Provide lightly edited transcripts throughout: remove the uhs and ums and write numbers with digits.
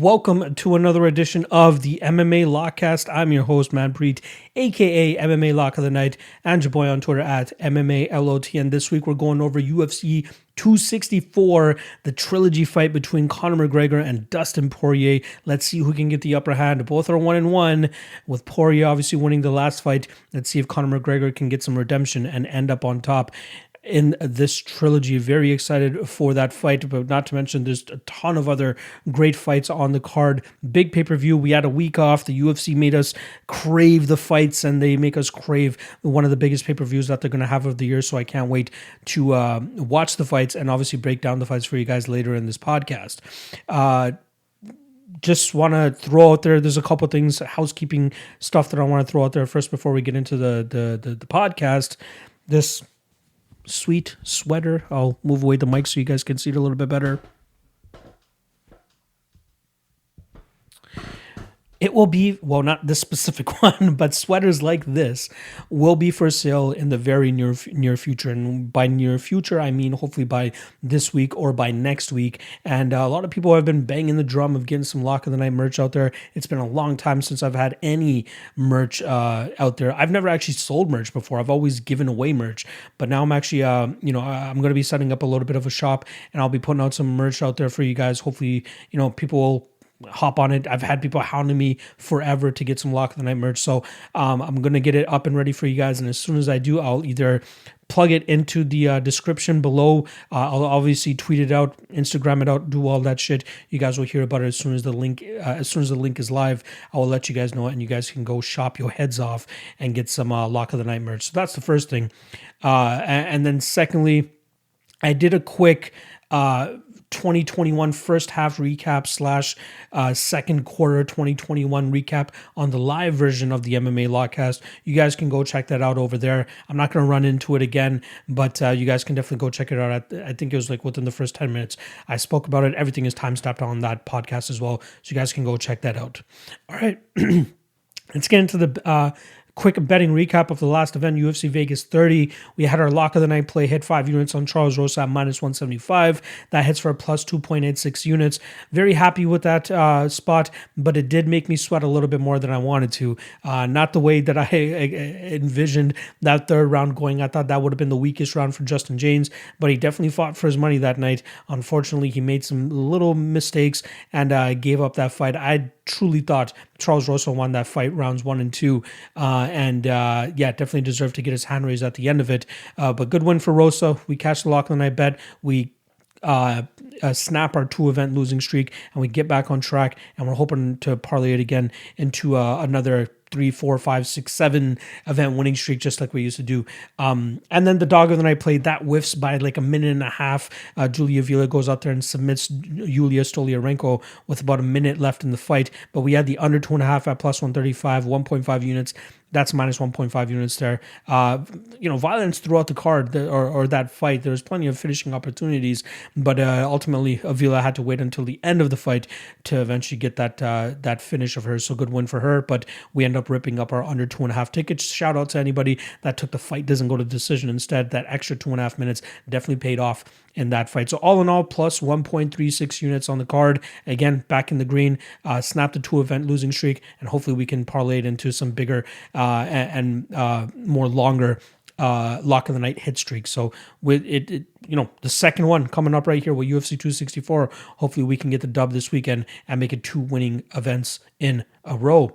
welcome to another edition of the MMA Lockcast. I'm your host, Manpreet, aka MMA Lock of the Night, and your boy on Twitter at MMALOTN. This week we're going over UFC 264, the trilogy fight between Conor McGregor and Dustin Poirier. Let's see who can get the upper hand. Both are 1-1, with Poirier obviously winning the last fight. Let's see if Conor McGregor can get some redemption and end up on top in this trilogy. Very excited for that fight, but not to mention there's a ton of other great fights on the card. Big pay-per-view. We had a week off. The UFC made us crave the fights, and they make us crave one of the biggest pay-per-views that they're going to have of the year, so I can't wait to watch the fights and obviously break down the fights for you guys later in this podcast. Just want to throw out there's a couple things, housekeeping stuff that I want to throw out there first before we get into the podcast. This sweet sweater. I'll move away the mic so you guys can see it a little bit better. It will be, well, not this specific one, but sweaters like this will be for sale in the very near future. And by near future, I mean hopefully by this week or by next week. And a lot of people have been banging the drum of getting some Lock of the Night merch out there. It's been a long time since I've had any merch out there. I've never actually sold merch before. I've always given away merch. But now I'm actually, I'm going to be setting up a little bit of a shop, and I'll be putting out some merch out there for you guys. Hopefully, people will hop on it. I've had people hounding me forever to get some Lock of the Night merch, so I'm gonna get it up and ready for you guys. And as soon as I do, I'll either plug it into the description below. I'll obviously tweet it out, Instagram it out, do all that shit. You guys will hear about it as soon as the link is live. I will let you guys know, and you guys can go shop your heads off and get some Lock of the Night merch. So that's the first thing, and then secondly, I did a quick 2021 first half recap / second quarter 2021 recap on the live version of the MMA Lockcast. You guys can go check that out over there. I'm not going to run into it again, but you guys can definitely go check it out. I think it was like within the first 10 minutes I spoke about it. Everything is time-stamped on that podcast as well, so you guys can go check that out. All right, let's get into the quick betting recap of the last event, UFC Vegas 30. We had our Lock of the Night play hit 5 units on Charles Rosa at -175. That hits for a plus 2.86 units. Very happy with that spot, but it did make me sweat a little bit more than I wanted to. Not the way that I envisioned that third round going. I thought that would have been the weakest round for Justin James, but he definitely fought for his money that night. Unfortunately, he made some little mistakes and gave up that fight. I truly thought Charles Rosa won that fight rounds 1 and 2. Definitely deserved to get his hand raised at the end of it. But good win for Rosa. We cashed the Lock of the Night bet. We snap our 2-event losing streak, and we get back on track, and we're hoping to parlay it again into another 3, 4, 5, 6, 7 event winning streak, just like we used to do. And then the Dog of the Night play that whiffs by like a minute and a half. Julia Vila goes out there and submits Yulia Stoliarenko with about a minute left in the fight. But we had the under 2.5 at plus 135, 1.5 units. That's minus 1.5 units there. Violence throughout the card or that fight. There was plenty of finishing opportunities, but ultimately Avila had to wait until the end of the fight to eventually get that finish of hers. So good win for her, but we end up ripping up our under 2.5 tickets. Shout out to anybody that took the fight doesn't go to decision instead. That extra 2.5 minutes definitely paid off in that fight. So all in all, plus 1.36 units on the card. Again, back in the green, snapped the 2-event losing streak, and hopefully we can parlay it into some bigger and more longer Lock of the Night hit streak. So with it, the second one coming up right here with UFC 264, hopefully we can get the dub this weekend and make it 2 winning events in a row.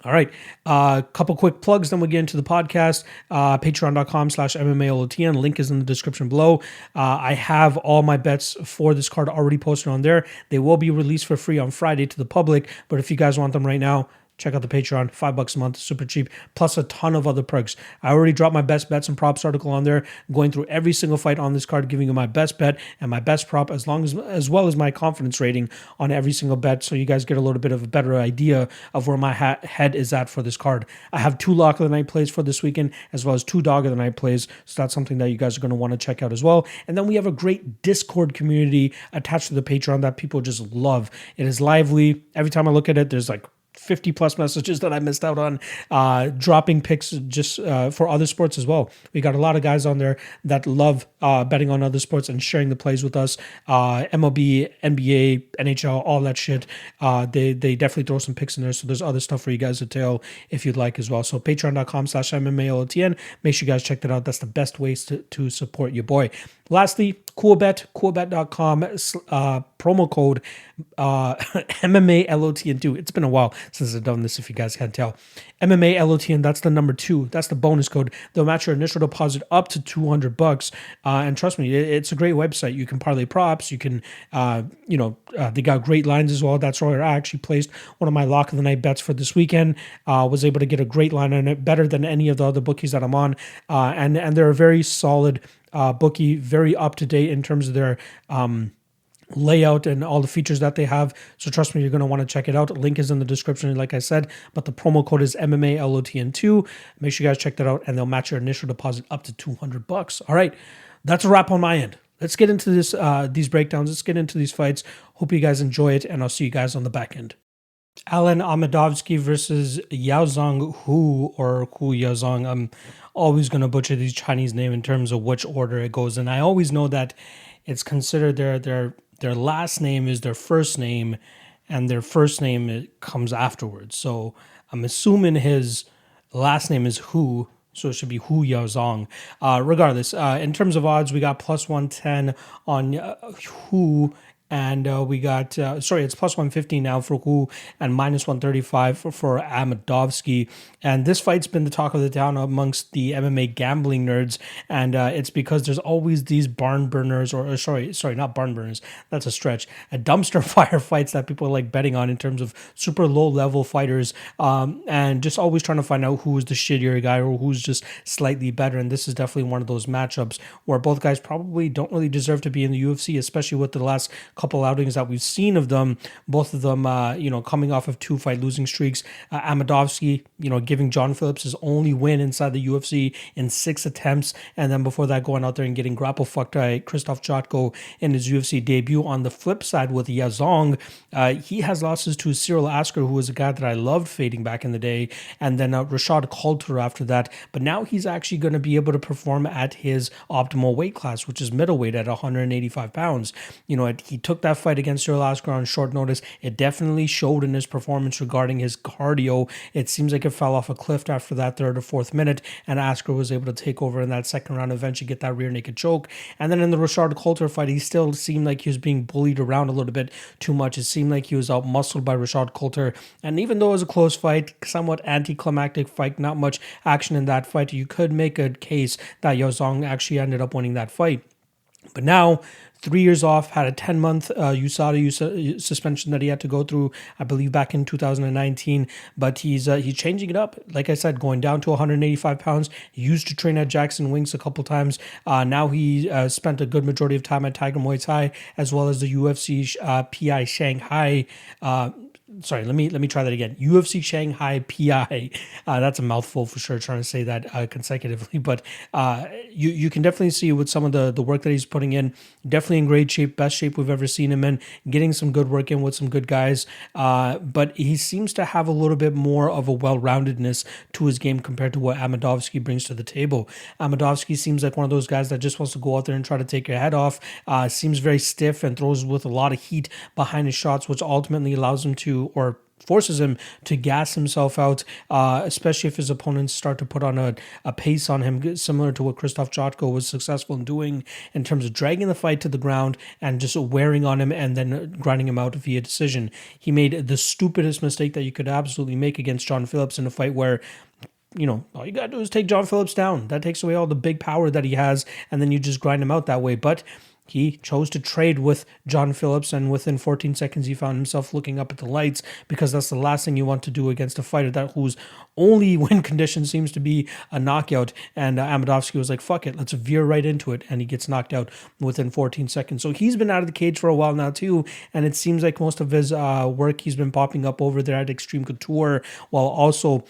All right, couple quick plugs, then we'll get into the podcast. Patreon.com/MMALOTN. Link is in the description below. I have all my bets for this card already posted on there. They will be released for free on Friday to the public, but if you guys want them right now, check out the Patreon, $5 a month, super cheap, plus a ton of other perks. I already dropped my best bets and props article on there, going through every single fight on this card, giving you my best bet and my best prop, as well as my confidence rating on every single bet, so you guys get a little bit of a better idea of where my head is at for this card. I have 2 Lock of the Night plays for this weekend, as well as 2 Dog of the Night plays, so that's something that you guys are going to want to check out as well. And then we have a great Discord community attached to the Patreon that people just love. It is lively. Every time I look at it, there's like 50 plus messages that I missed out on, dropping picks just for other sports as well. We got a lot of guys on there that love betting on other sports and sharing the plays with us. MLB, NBA, NHL, all that shit. They definitely throw some picks in there. So there's other stuff for you guys to tail if you'd like as well. So patreon.com/MMALOTN. Make sure you guys check that out. That's the best ways to support your boy. Lastly, Coolbet, coolbet.com, promo code MMALOTN2. It's been a while since I've done this, if you guys can't tell. MMALOTN, that's the number 2. That's the bonus code. They'll match your initial deposit up to $200. And trust me, it's a great website. You can parlay props. You can, they got great lines as well. That's where I actually placed one of my lock of the night bets for this weekend. Was able to get a great line on it, better than any of the other bookies that I'm on. And they're a very solid bookie, very up to date in terms of their layout and all the features that they have. So trust me, you're going to want to check it out. Link is in the description, like I said, but the promo code is MMALOTN2. Make sure you guys check that out, and they'll match your initial deposit up to $200. All right, that's a wrap on my end. Let's get into these breakdowns. Let's get into these fights. Hope you guys enjoy it, and I'll see you guys on the back end. Amedovski versus Yaozong Hu Yazong. I'm always going to butcher these Chinese names in terms of which order it goes in. I always know that it's considered their last name is their first name, and their first name comes afterwards. So I'm assuming his last name is Hu, so it should be Hu Yaozong. Regardless, in terms of odds, we got plus 110 on Hu. And we got, it's plus 150 now for Hu and minus 135 for Amedovski. And this fight's been the talk of the town amongst the MMA gambling nerds. And it's because there's always these barn burners, not barn burners, that's a stretch, dumpster fire fights that people like betting on in terms of super low level fighters. And just always trying to find out who's the shittier guy or who's just slightly better. And this is definitely one of those matchups where both guys probably don't really deserve to be in the UFC, especially with the last couple outings that we've seen of them, both of them, coming off of 2-fight losing streaks. Amedovski, giving John Phillips his only win inside the UFC in 6 attempts, and then before that going out there and getting grapple fucked by Krzysztof Jotko in his UFC debut. On the flip side with Yazong, he has losses to Cyril Asker, who was a guy that I loved fading back in the day, and then Rashad Coulter after that. But now he's actually going to be able to perform at his optimal weight class, which is middleweight at 185 pounds. He took that fight against Cyril Asker on short notice. It definitely showed in his performance regarding his cardio. It seems like it fell off a cliff after that 3rd or 4th minute, and Asker was able to take over in that second round, eventually get that rear naked choke. And then in the Rashad Coulter fight, he still seemed like he was being bullied around a little bit too much. It seemed like he was out-muscled by Rashad Coulter. And even though it was a close fight, somewhat anticlimactic fight, not much action in that fight, you could make a case that Yaozong actually ended up winning that fight. But now, 3 years off, had a 10-month USADA suspension that he had to go through, I believe, back in 2019. But he's changing it up. Like I said, going down to 185 pounds. He used to train at Jackson Wings a couple times. Now he spent a good majority of time at Tiger Muay Thai, as well as the UFC PI Shanghai. Let me try that again. UFC Shanghai PI. That's a mouthful for sure, trying to say that consecutively. But you can definitely see with some of the work that he's putting in, definitely in great shape, best shape we've ever seen him in, getting some good work in with some good guys. But he seems to have a little bit more of a well-roundedness to his game compared to what Amedovski brings to the table. Amedovski seems like one of those guys that just wants to go out there and try to take your head off. Seems very stiff and throws with a lot of heat behind his shots, which ultimately allows him to, or forces him to gas himself out, especially if his opponents start to put on a pace on him, similar to what Krzysztof Jotko was successful in doing in terms of dragging the fight to the ground and just wearing on him and then grinding him out via decision. He made the stupidest mistake that you could absolutely make against John Phillips in a fight where all you got to do is take John Phillips down. That takes away all the big power that he has, and then you just grind him out that way. But he chose to trade with John Phillips, and within 14 seconds, he found himself looking up at the lights, because that's the last thing you want to do against a fighter whose only win condition seems to be a knockout. And Amedovski was like, fuck it, let's veer right into it. And he gets knocked out within 14 seconds. So he's been out of the cage for a while now too. And it seems like most of his work, he's been popping up over there at Extreme Couture, while also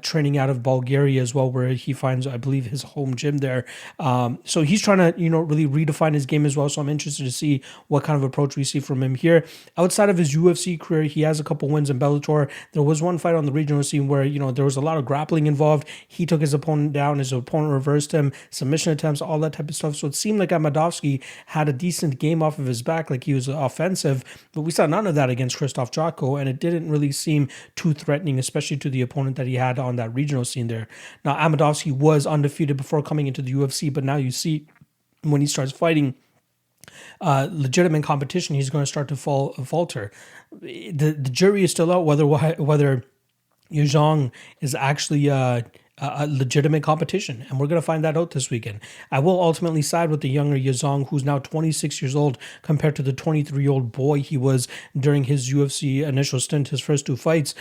training out of Bulgaria as well, where he finds, I believe, his home gym there. So he's trying to, really redefine his game game as well. So I'm interested to see what kind of approach we see from him here. Outside of his UFC career, he has a couple wins in Bellator. There was one fight on the regional scene where, there was a lot of grappling involved. He took his opponent down, his opponent reversed him, submission attempts, all that type of stuff. So it seemed like Amedovski had a decent game off of his back, like he was offensive, but we saw none of that against Krzysztof Jotko, and it didn't really seem too threatening, especially to the opponent that he had on that regional scene there. Now, Amedovski was undefeated before coming into the UFC, but now you see when he starts fighting legitimate competition, he's going to start to falter. The jury is still out whether Yazong is actually a legitimate competition, and we're going to find that out this weekend. I will ultimately side with the younger Yazong, who's now 26 years old compared to the 23-year-old boy he was during his UFC initial stint, his first 2 fights.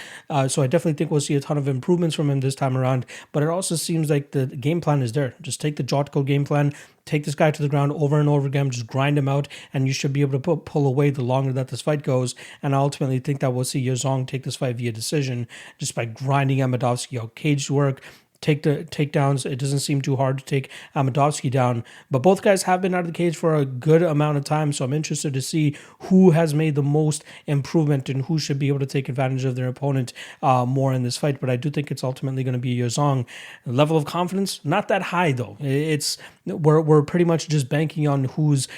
So I definitely think we'll see a ton of improvements from him this time around, but it also seems like the game plan is there. Just take the Jotko game plan, take this guy to the ground over and over again, just grind him out, and you should be able to pull away the longer that this fight goes. And I ultimately think that we'll see Yazong take this fight via decision just by grinding Amedovski out. Cage work, take the takedowns. It doesn't seem too hard to take Amedovski down, but both guys have been out of the cage for a good amount of time, so I'm interested to see who has made the most improvement and who should be able to take advantage of their opponent more in this fight. But I do think it's ultimately going to be Yazong. The level of confidence, not that high though. We're pretty much just banking on who's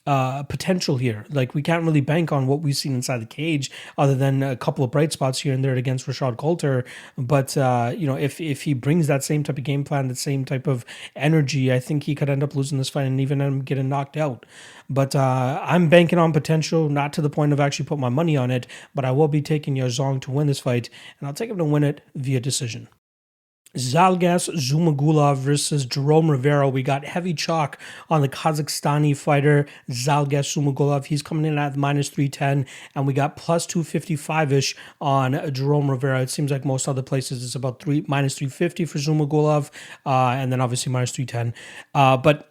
potential here. Like, we can't really bank on what we've seen inside the cage other than a couple of bright spots here and there against Rashad Coulter. But, if he brings that same type of game plan, that same type of energy, I think he could end up losing this fight and even end up getting knocked out. But I'm banking on potential, not to the point of actually put my money on it, but I will be taking Yazong to win this fight, and I'll take him to win it via decision. Zhalgas Zhumagulov versus Jerome Rivera. We got heavy chalk on the Kazakhstani fighter Zhalgas Zhumagulov. He's coming in at minus 310, and we got plus 255-ish on Jerome Rivera. It seems like most other places it's about minus 350 for Zhumagulov, and then obviously minus 310. But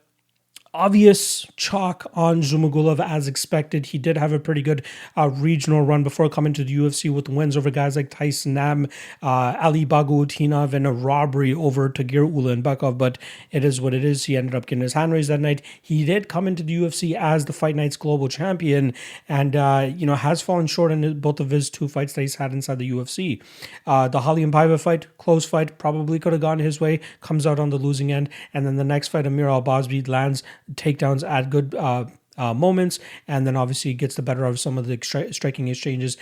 obvious chalk on Zhumagulov as expected. He did have a pretty good regional run before coming to the UFC with wins over guys like Tyson Nam, Ali Bagutinov, and a robbery over Tagir Ulanbekov, but it is what it is. He ended up getting his hand raised that night. He did come into the UFC as the Fight Night's global champion and, has fallen short in both of his 2 fights that he's had inside the UFC. The Halian Paiva fight, close fight, probably could have gone his way, comes out on the losing end, and then the next fight, Amir Al-Basbi lands takedowns at good moments, and then obviously gets the better of some of the striking exchanges,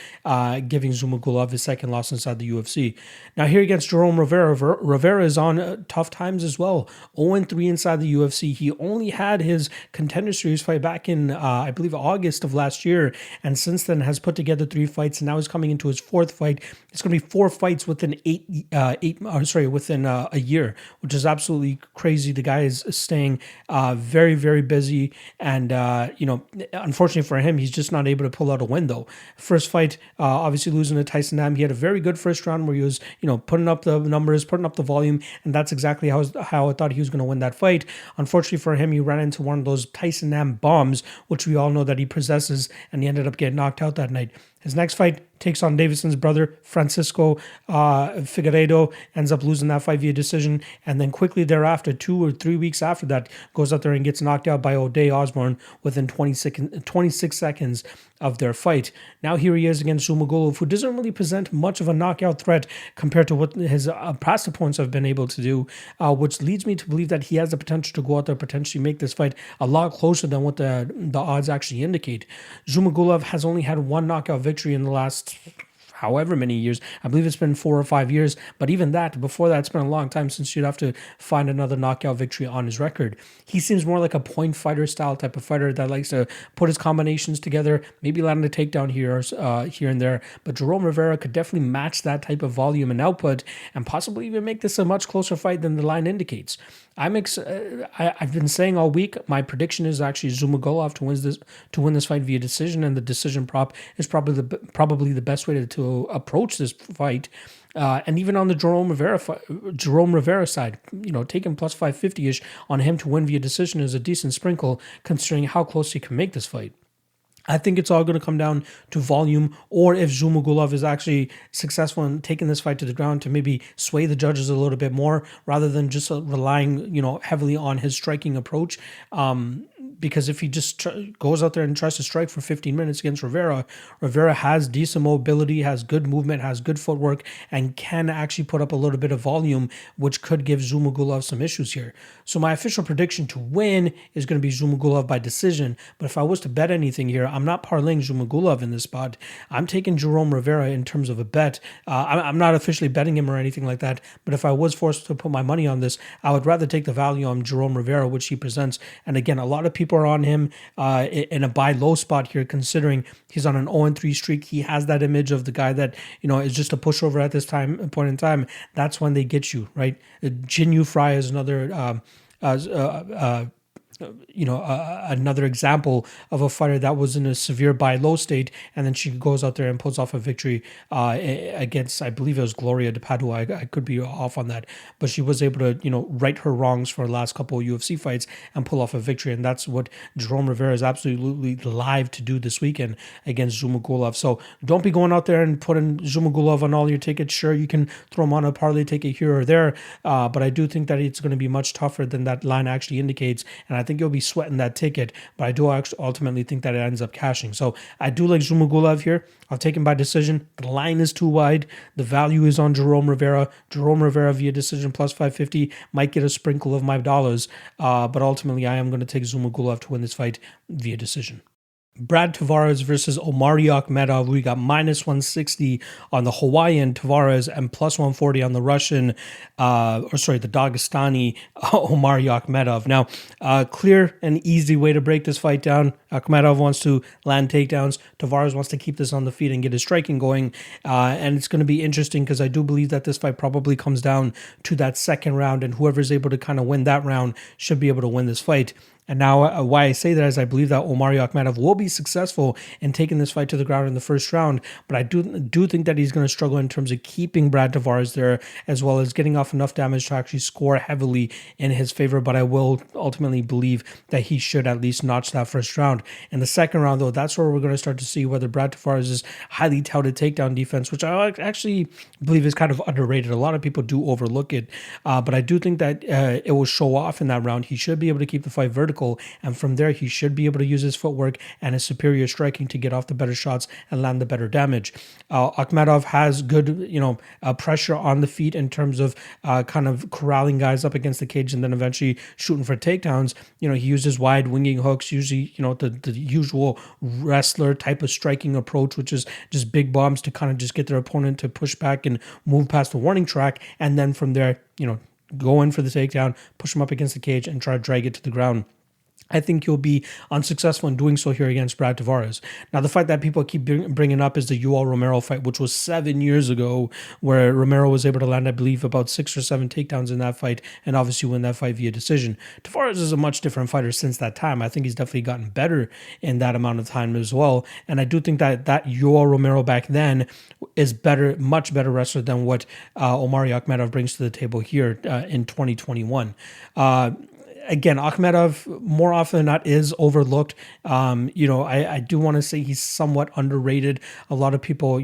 giving Zhumagulov his second loss inside the UFC. Now here against Jerome Rivera, Rivera is on tough times as well. 0-3 inside the UFC. He only had his Contender Series fight back in, I believe, August of last year, and since then has put together 3 fights, and now he's coming into his 4th fight. It's going to be 4 fights within within a year, which is absolutely crazy. The guy is staying very, very busy, and unfortunately for him, he's just not able to pull out a win though. First fight, obviously losing to Tyson Nam. He had a very good first round where he was, putting up the numbers, putting up the volume, and that's exactly how I thought he was going to win that fight. Unfortunately for him, he ran into one of those Tyson Nam bombs, which we all know that he possesses, and he ended up getting knocked out that night. His next fight takes on Davidson's brother, Francisco Figueiredo, ends up losing that fight via decision, and then quickly thereafter, 2 or 3 weeks after that, goes out there and gets knocked out by O'Day Osborne within 26 seconds of their fight. Now here he is against Zhumagulov, who doesn't really present much of a knockout threat compared to what his past opponents have been able to do, which leads me to believe that he has the potential to go out there, potentially make this fight a lot closer than what the odds actually indicate. Zhumagulov has only had 1 knockout victory in the last however many years. I believe it's been 4 or 5 years, but even that, before that, it's been a long time since you'd have to find another knockout victory on his record. He seems more like a point fighter style type of fighter that likes to put his combinations together, maybe land a takedown here and there, but Jerome Rivera could definitely match that type of volume and output and possibly even make this a much closer fight than the line indicates. I've been saying all week, my prediction is actually Zhumagulov to win this fight via decision, and the decision prop is probably the best way to approach this fight. And even on the Jerome Rivera side, taking plus 550-ish on him to win via decision is a decent sprinkle considering how close he can make this fight. I think it's all going to come down to volume, or if Zhumagulov is actually successful in taking this fight to the ground to maybe sway the judges a little bit more rather than just relying, heavily on his striking approach. because if he just goes out there and tries to strike for 15 minutes against Rivera, Rivera has decent mobility, has good movement, has good footwork, and can actually put up a little bit of volume, which could give Zhumagulov some issues here. So my official prediction to win is going to be Zhumagulov by decision. But if I was to bet anything here, I'm not parlaying Zhumagulov in this spot. I'm taking Jerome Rivera in terms of a bet. I'm not officially betting him or anything like that, but if I was forced to put my money on this, I would rather take the value on Jerome Rivera, which he presents. And again, a lot of people are on him in a buy low spot here, considering he's on an 0-3 streak. He has that image of the guy that, is just a pushover at this point in time. That's when they get you, right? Jinyu Fry is another another example of a fighter that was in a severe buy low state, and then she goes out there and pulls off a victory against, I believe it was Gloria de Padua. I could be off on that, but she was able to, right her wrongs for the last couple of UFC fights and pull off a victory, and that's what Jerome Rivera is absolutely live to do this weekend against Zhumagulov. So don't be going out there and putting Zhumagulov on all your tickets. Sure, you can throw him on a parlay ticket here or there, but I do think that it's going to be much tougher than that line actually indicates, and I think you'll be sweating that ticket, but I do ultimately think that it ends up cashing. So I do like Zhumagulov here. I'll take him by decision. The line is too wide. The value is on Jerome Rivera. Jerome Rivera via decision plus 550 might get a sprinkle of my dollars, but ultimately I am going to take Zhumagulov to win this fight via decision. Brad Tavares versus Omari Akhmedov. We got minus 160 on the Hawaiian Tavares and plus 140 on the Russian, the Dagestani Omari Akhmedov. Now, clear and easy way to break this fight down. Akhmedov wants to land takedowns. Tavares wants to keep this on the feet and get his striking going. And it's going to be interesting because I do believe that this fight probably comes down to that second round, and whoever's able to kind of win that round should be able to win this fight. And now why I say that is I believe that Omari Akhmedov will be successful in taking this fight to the ground in the first round, but I do think that he's going to struggle in terms of keeping Brad Tavares there, as well as getting off enough damage to actually score heavily in his favor, but I will ultimately believe that he should at least notch that first round. In the second round, though, that's where we're going to start to see whether Brad Tavares' highly touted takedown defense, which I actually believe is kind of underrated. A lot of people do overlook it, but I do think that it will show off in that round. He should be able to keep the fight vertical, and from there he should be able to use his footwork and his superior striking to get off the better shots and land the better damage. Akhmedov has good pressure on the feet in terms of kind of corralling guys up against the cage and then eventually shooting for takedowns. He uses wide winging hooks, usually the usual wrestler type of striking approach, which is just big bombs to kind of just get their opponent to push back and move past the warning track, and then from there go in for the takedown, push him up against the cage and try to drag it to the ground. I think you'll be unsuccessful in doing so here against Brad Tavares. Now, the fight that people keep bringing up is the Yoel Romero fight, which was 7 years ago, where Romero was able to land, I believe, about 6 or 7 takedowns in that fight and obviously win that fight via decision. Tavares is a much different fighter since that time. I think he's definitely gotten better in that amount of time as well. And I do think that Yoel Romero back then is much better wrestler than what Omari Akhmedov brings to the table here in 2021. Again, Akhmedov more often than not is overlooked. I do want to say he's somewhat underrated. A lot of people,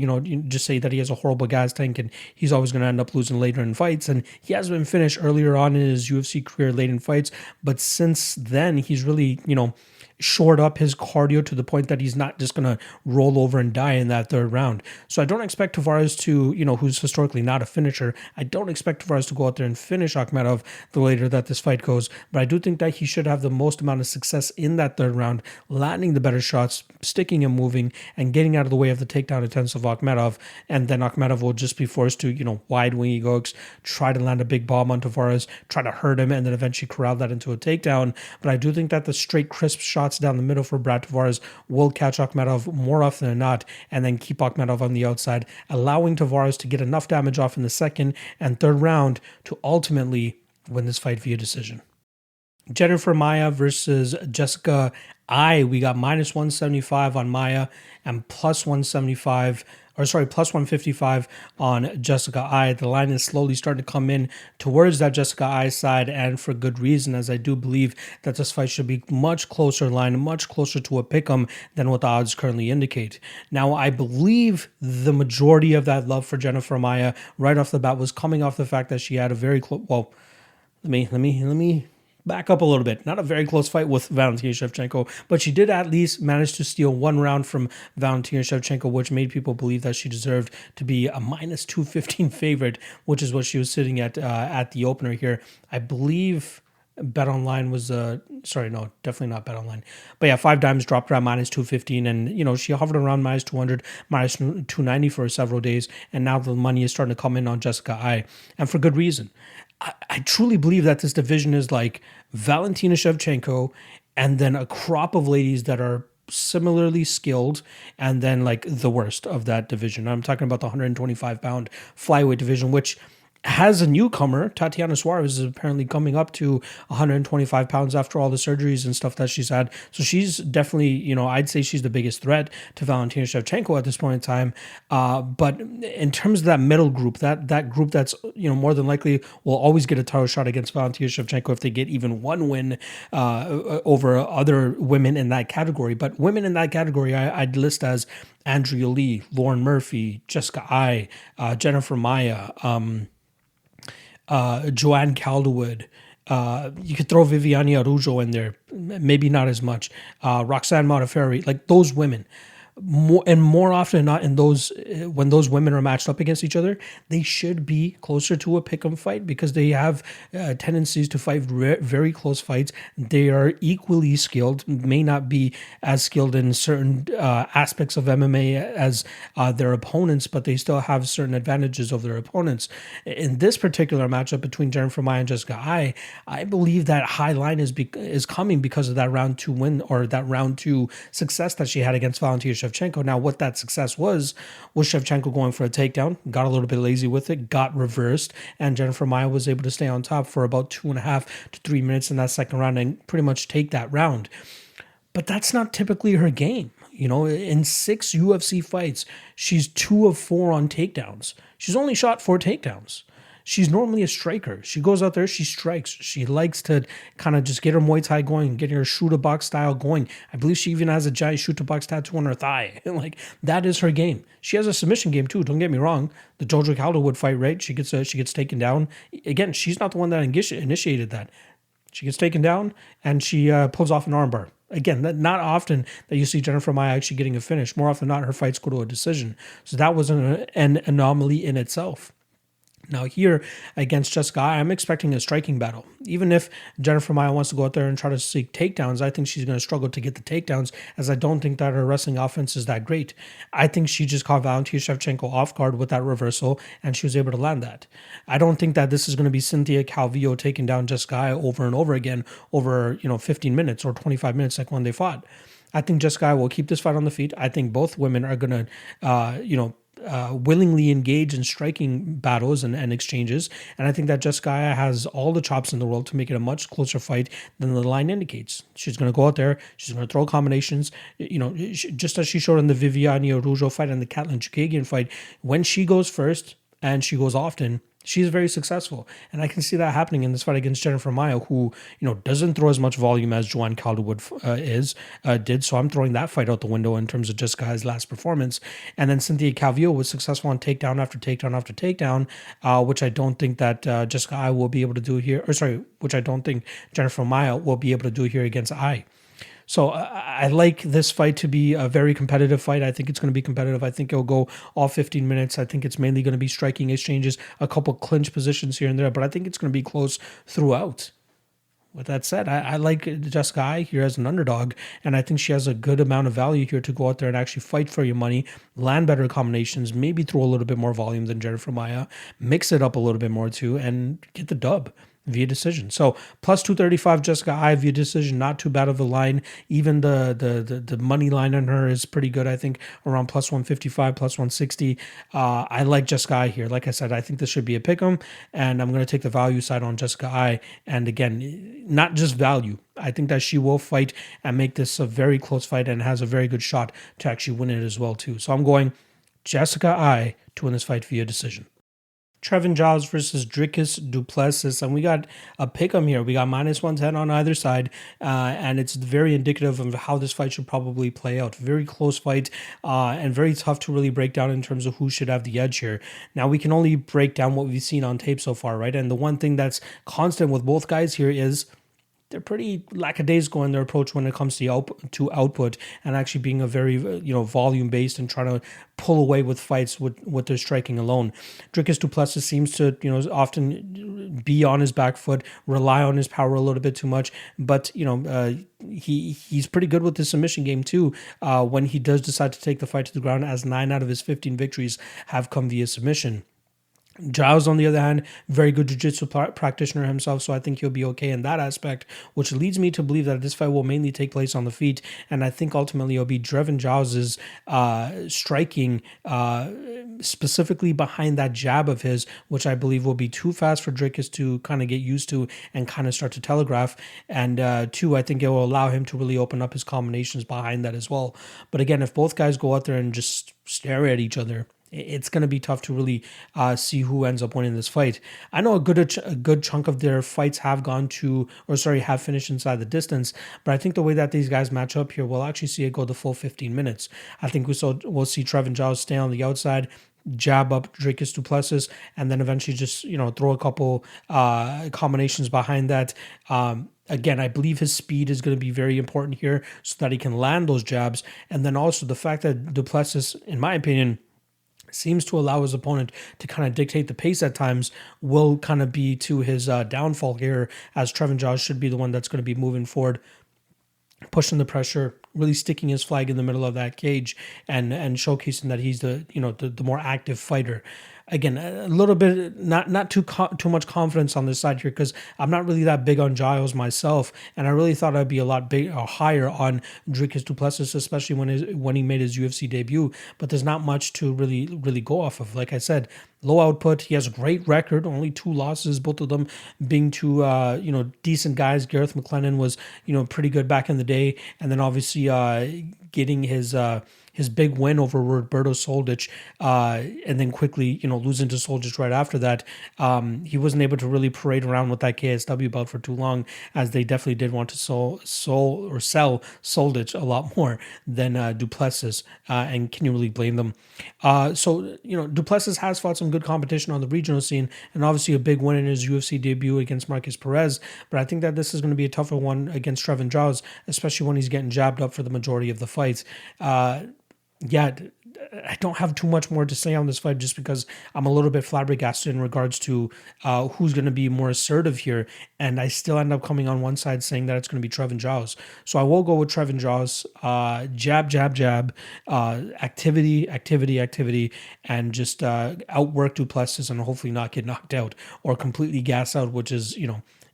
just say that he has a horrible gas tank and he's always going to end up losing later in fights. And he has been finished earlier on in his UFC career late in fights. But since then, he's really, shored up his cardio to the point that he's not just going to roll over and die in that third round. So I don't expect Tavares to, who's historically not a finisher, I don't expect Tavares to go out there and finish Akhmedov the later that this fight goes, but I do think that he should have the most amount of success in that third round, landing the better shots, sticking and moving, and getting out of the way of the takedown attempts of Akhmedov, and then Akhmedov will just be forced to, wide winging hooks, try to land a big bomb on Tavares, try to hurt him, and then eventually corral that into a takedown. But I do think that the straight, crisp shots down the middle for Brad Tavares will catch Akhmedov more often than not, and then keep Akhmedov on the outside, allowing Tavares to get enough damage off in the second and third round to ultimately win this fight via decision. Jennifer Maia versus Jessica Ai. We got minus 175 on Maia and plus 155 on Jessica Ai. The line is slowly starting to come in towards that Jessica Ai side, and for good reason, as I do believe that this fight should be much closer line, much closer to a pick'em than what the odds currently indicate. Now, I believe the majority of that love for Jennifer Maia right off the bat was coming off the fact that she had a very close. Well, let me back up a little bit. Not a very close fight with Valentina Shevchenko, but she did at least manage to steal one round from Valentina Shevchenko, which made people believe that she deserved to be a minus 215 favorite, which is what she was sitting at the opener here. I believe Bet Online was sorry, no, definitely not Bet Online. But yeah, 5 Dimes dropped around minus 215, and she hovered around minus 200, minus 290 for several days, and now the money is starting to come in on Jessica Ai, and for good reason. I truly believe that this division is like Valentina Shevchenko and then a crop of ladies that are similarly skilled, and then like the worst of that division. I'm talking about the 125-pound flyweight division, which has a newcomer. Tatiana Suarez is apparently coming up to 125 pounds after all the surgeries and stuff that she's had. So she's definitely, I'd say she's the biggest threat to Valentina Shevchenko at this point in time. But in terms of that middle group, that group that's, more than likely will always get a title shot against Valentina Shevchenko if they get even one win over other women in that category. But women in that category, I'd list as Andrea Lee, Lauren Murphy, Jessica Ai, Jennifer Maia, Joanne Calderwood. You could throw Viviane Araujo in there, maybe not as much. Roxanne Modafferi, like those women. More often than not, in those when those women are matched up against each other, they should be closer to a pick'em fight because they have tendencies to fight very close fights. They are equally skilled, may not be as skilled in certain aspects of MMA as their opponents, but they still have certain advantages over their opponents. In this particular matchup between Jennifer Maia and Jessica Ai, I believe that high line is coming because of that round 2 win, or that round 2 success that she had against Valentina Shevchenko. Now, what that success was Shevchenko going for a takedown, got a little bit lazy with it, got reversed, and Jennifer Maia was able to stay on top for about 2.5 to 3 minutes in that second round and pretty much take that round. But that's not typically her game. In 6 UFC fights, she's 2 of 4 on takedowns. She's only shot 4 takedowns. She's normally a striker. She goes out there, she strikes. She likes to kind of just get her Muay Thai going, get her shoot box style going. I believe she even has a giant shoot box tattoo on her thigh. Like, that is her game. She has a submission game too, don't get me wrong. The Jojo Calderwood fight, right? She gets taken down. Again, she's not the one that initiated that. She gets taken down and she pulls off an armbar. Again, not often that you see Jennifer Maia actually getting a finish. More often than not, her fights go to a decision. So that was an anomaly in itself. Now here against Jessica Ai, I'm expecting a striking battle. Even if Jennifer Maia wants to go out there and try to seek takedowns, I think she's going to struggle to get the takedowns, as I don't think that her wrestling offense is that great. I think she just caught Valentina Shevchenko off guard with that reversal, and she was able to land that. I don't think that this is going to be Cynthia Calvillo taking down Jessica Ai over and over again over 15 minutes or 25 minutes like when they fought. I think Jessica Ai will keep this fight on the feet. I think both women are going to willingly engage in striking battles and exchanges. And I think that Jessica Ai has all the chops in the world to make it a much closer fight than the line indicates. She's going to go out there. She's going to throw combinations, just as she showed in the Viviane Araujo fight and the Katlyn Chookagian fight. When she goes first and she goes often, she's very successful. And I can see that happening in this fight against Jennifer Maia, who, doesn't throw as much volume as Joanne Calderwood did. So I'm throwing that fight out the window in terms of Jessica Ai's last performance. And then Cynthia Calvillo was successful on takedown after takedown after takedown, which I don't think that Jessica Ai will be able to do here. Which I don't think Jennifer Maia will be able to do here against Ai. So I like this fight to be a very competitive fight. I think it's going to be competitive. I think it'll go all 15 minutes. I think it's mainly going to be striking exchanges, a couple clinch positions here and there, but I think it's going to be close throughout. With that said, I like Jessica Ai here as an underdog, and I think she has a good amount of value here to go out there and actually fight for your money, land better combinations, maybe throw a little bit more volume than Jennifer Maia, mix it up a little bit more too, and get the dub via decision. So plus 235 Jessica Ai via decision, not too bad of a line. Even the money line on her is pretty good. I think around plus 155, plus 160. I like Jessica Ai here. Like I said, I think this should be a pick'em, and I'm going to take the value side on Jessica Ai. And again, not just value. I think that she will fight and make this a very close fight and has a very good shot to actually win it as well too. So I'm going Jessica Ai to win this fight via decision. Trevin Giles versus Dricus Du Plessis, and we got a pick'em here. We got minus 110 on either side, and it's very indicative of how this fight should probably play out. Very close fight, and very tough to really break down in terms of who should have the edge here. Now, we can only break down what we've seen on tape so far, right? And the one thing that's constant with both guys here is they're pretty lackadaisical in their approach when it comes to output and actually being a very volume based and trying to pull away with fights with their striking alone. Dricus du Plessis seems to often be on his back foot, rely on his power a little bit too much, but he's pretty good with the submission game too. When he does decide to take the fight to the ground, as 9 out of his 15 victories have come via submission. Giles, on the other hand, very good jiu-jitsu practitioner himself, so I think he'll be okay in that aspect, which leads me to believe that this fight will mainly take place on the feet, and I think ultimately it'll be driven Giles's striking, specifically behind that jab of his, which I believe will be too fast for Dricus to kind of get used to and kind of start to telegraph, and 2, I think it will allow him to really open up his combinations behind that as well. But again, if both guys go out there and just stare at each other, it's going to be tough to really see who ends up winning this fight. I know a good chunk of their fights have have finished inside the distance, but I think the way that these guys match up here, we'll actually see it go the full 15 minutes. I think we'll see Trevin Giles stay on the outside, jab up Dricus du Plessis, and then eventually just throw a couple combinations behind that. Again, I believe his speed is going to be very important here so that he can land those jabs, and then also the fact that du Plessis, in my opinion, seems to allow his opponent to kind of dictate the pace at times will kind of be to his downfall here, as Trevin Giles should be the one that's going to be moving forward, pushing the pressure, really sticking his flag in the middle of that cage and showcasing that he's the more active fighter. Again, a little bit, not too much confidence on this side here, because I'm not really that big on Giles myself, and I really thought I'd be a lot higher on Dricus du Plessis, especially when he made his UFC debut. But there's not much to really go off of. Like I said, low output. He has a great record, only 2 losses, both of them being to decent guys. Gareth McLennan was pretty good back in the day, and then obviously getting his big win over Roberto Soldic, and then quickly, losing to Soldic right after that. He wasn't able to really parade around with that KSW belt for too long, as they definitely did want to sell Soldic a lot more than du Plessis, and can you really blame them? So du Plessis has fought some good competition on the regional scene, and obviously a big win in his UFC debut against Marcus Perez, but I think that this is going to be a tougher one against Trevin Giles, especially when he's getting jabbed up for the majority of the fights. I don't have too much more to say on this fight, just because I'm a little bit flabbergasted in regards to who's going to be more assertive here, and I still end up coming on one side saying that it's going to be Trevin Giles. So I will go with Trevin Giles, jab, activity, and just outwork du Plessis and hopefully not get knocked out or completely gas out, which is,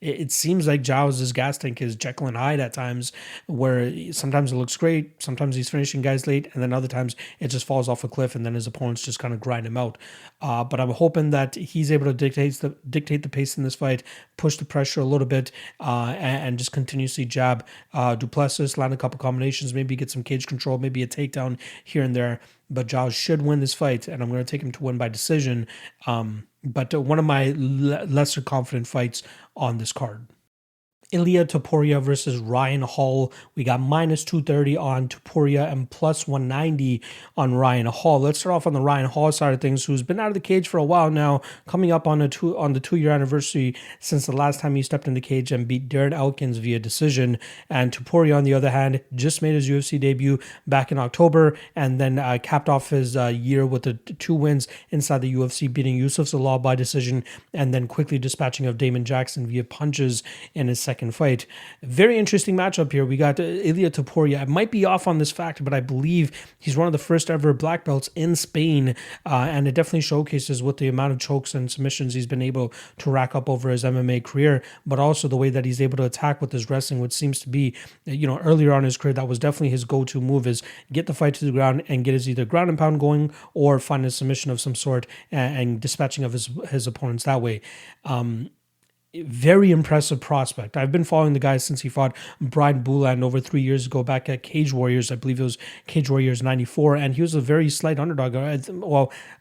it seems like Giles' gas tank is Jekyll and Hyde at times, where sometimes it looks great, sometimes he's finishing guys late, and then other times it just falls off a cliff and then his opponents just kind of grind him out. But I'm hoping that he's able to dictate the pace in this fight, push the pressure a little bit, and just continuously jab du Plessis, land a couple combinations, maybe get some cage control, maybe a takedown here and there. But Giles should win this fight, and I'm going to take him to win by decision. But one of my lesser confident fights on this card. Ilia Topuria versus Ryan Hall. We got minus 230 on Topuria and plus 190 on Ryan Hall. Let's start off on the Ryan Hall side of things, who's been out of the cage for a while now, coming up on the 2-year anniversary since the last time he stepped in the cage and beat Darren Elkins via decision. And Topuria, on the other hand, just made his UFC debut back in October, and then capped off his year with the 2 wins inside the UFC, beating Yusuf Zalal by decision, and then quickly dispatching of Damon Jackson via punches in his second fight. Very interesting matchup here. We got Ilia Topuria. I might be off on this fact, but I believe he's one of the first ever black belts in Spain, and it definitely showcases what the amount of chokes and submissions he's been able to rack up over his MMA career, but also the way that he's able to attack with his wrestling, which seems to be, earlier on in his career, that was definitely his go-to move, is get the fight to the ground and get his either ground and pound going or find a submission of some sort and dispatching of his opponents that way. Very impressive prospect. I've been following the guy since he fought Brian Bouland over 3 years ago back at Cage Warriors. I believe it was Cage Warriors 94, and he was a very slight underdog, a